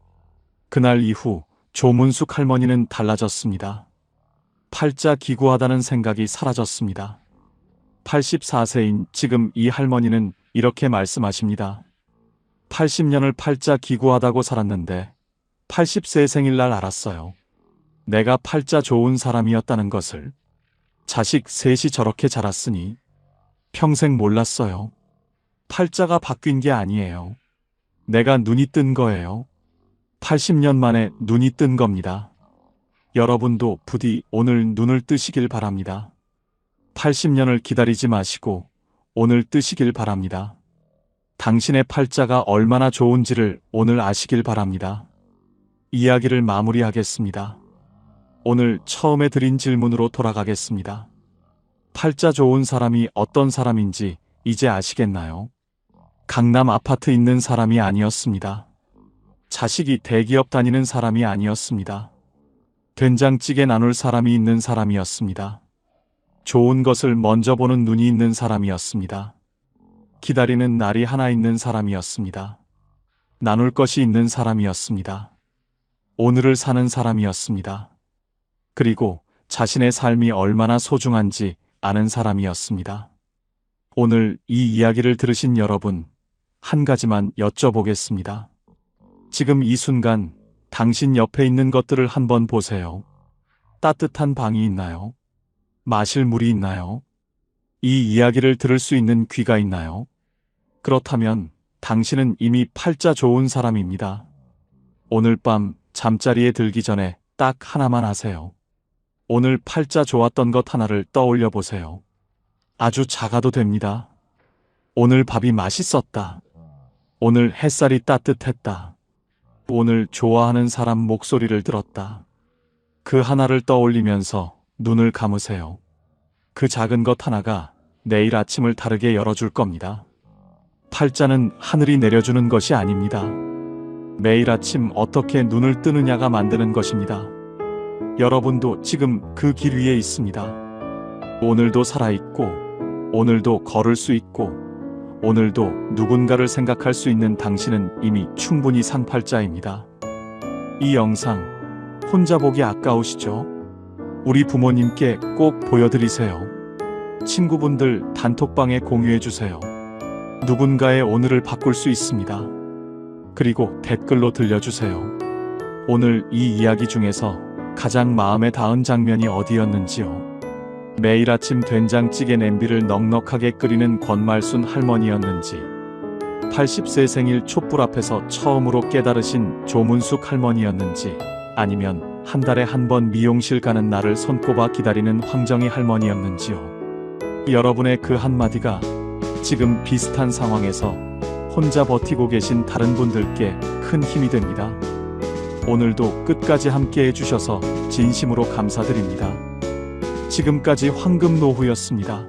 [SPEAKER 1] 그날 이후 조문숙 할머니는 달라졌습니다. 팔자 기구하다는 생각이 사라졌습니다. 84세인 지금 이 할머니는 이렇게 말씀하십니다. 80년을 팔자 기구하다고 살았는데 80세 생일날 알았어요. 내가 팔자 좋은 사람이었다는 것을. 자식 셋이 저렇게 자랐으니 평생 몰랐어요. 팔자가 바뀐 게 아니에요. 내가 눈이 뜬 거예요. 80년 만에 눈이 뜬 겁니다. 여러분도 부디 오늘 눈을 뜨시길 바랍니다. 80년을 기다리지 마시고 오늘 뜨시길 바랍니다. 당신의 팔자가 얼마나 좋은지를 오늘 아시길 바랍니다. 이야기를 마무리하겠습니다. 오늘 처음에 드린 질문으로 돌아가겠습니다. 팔자 좋은 사람이 어떤 사람인지 이제 아시겠나요? 강남 아파트 있는 사람이 아니었습니다. 자식이 대기업 다니는 사람이 아니었습니다. 된장찌개 나눌 사람이 있는 사람이었습니다. 좋은 것을 먼저 보는 눈이 있는 사람이었습니다. 기다리는 날이 하나 있는 사람이었습니다. 나눌 것이 있는 사람이었습니다. 오늘을 사는 사람이었습니다. 그리고 자신의 삶이 얼마나 소중한지 아는 사람이었습니다. 오늘 이 이야기를 들으신 여러분, 한 가지만 여쭤보겠습니다. 지금 이 순간 당신 옆에 있는 것들을 한번 보세요. 따뜻한 방이 있나요? 마실 물이 있나요? 이 이야기를 들을 수 있는 귀가 있나요? 그렇다면 당신은 이미 팔자 좋은 사람입니다. 오늘 밤 잠자리에 들기 전에 딱 하나만 하세요. 오늘 팔자 좋았던 것 하나를 떠올려 보세요. 아주 작아도 됩니다. 오늘 밥이 맛있었다. 오늘 햇살이 따뜻했다. 오늘 좋아하는 사람 목소리를 들었다. 그 하나를 떠올리면서 눈을 감으세요. 그 작은 것 하나가 내일 아침을 다르게 열어줄 겁니다. 팔자는 하늘이 내려주는 것이 아닙니다. 매일 아침 어떻게 눈을 뜨느냐가 만드는 것입니다. 여러분도 지금 그 길 위에 있습니다. 오늘도 살아있고, 오늘도 걸을 수 있고, 오늘도 누군가를 생각할 수 있는 당신은 이미 충분히 상팔자입니다. 이 영상 혼자 보기 아까우시죠? 우리 부모님께 꼭 보여드리세요. 친구분들 단톡방에 공유해주세요. 누군가의 오늘을 바꿀 수 있습니다. 그리고 댓글로 들려주세요. 오늘 이 이야기 중에서 가장 마음에 닿은 장면이 어디였는지요? 매일 아침 된장찌개 냄비를 넉넉하게 끓이는 권말순 할머니였는지, 80세 생일 촛불 앞에서 처음으로 깨달으신 조문숙 할머니였는지, 아니면 한 달에 한 번 미용실 가는 날을 손꼽아 기다리는 황정희 할머니였는지요. 여러분의 그 한마디가 지금 비슷한 상황에서 혼자 버티고 계신 다른 분들께 큰 힘이 됩니다. 오늘도 끝까지 함께 해주셔서 진심으로 감사드립니다. 지금까지 황금노후였습니다.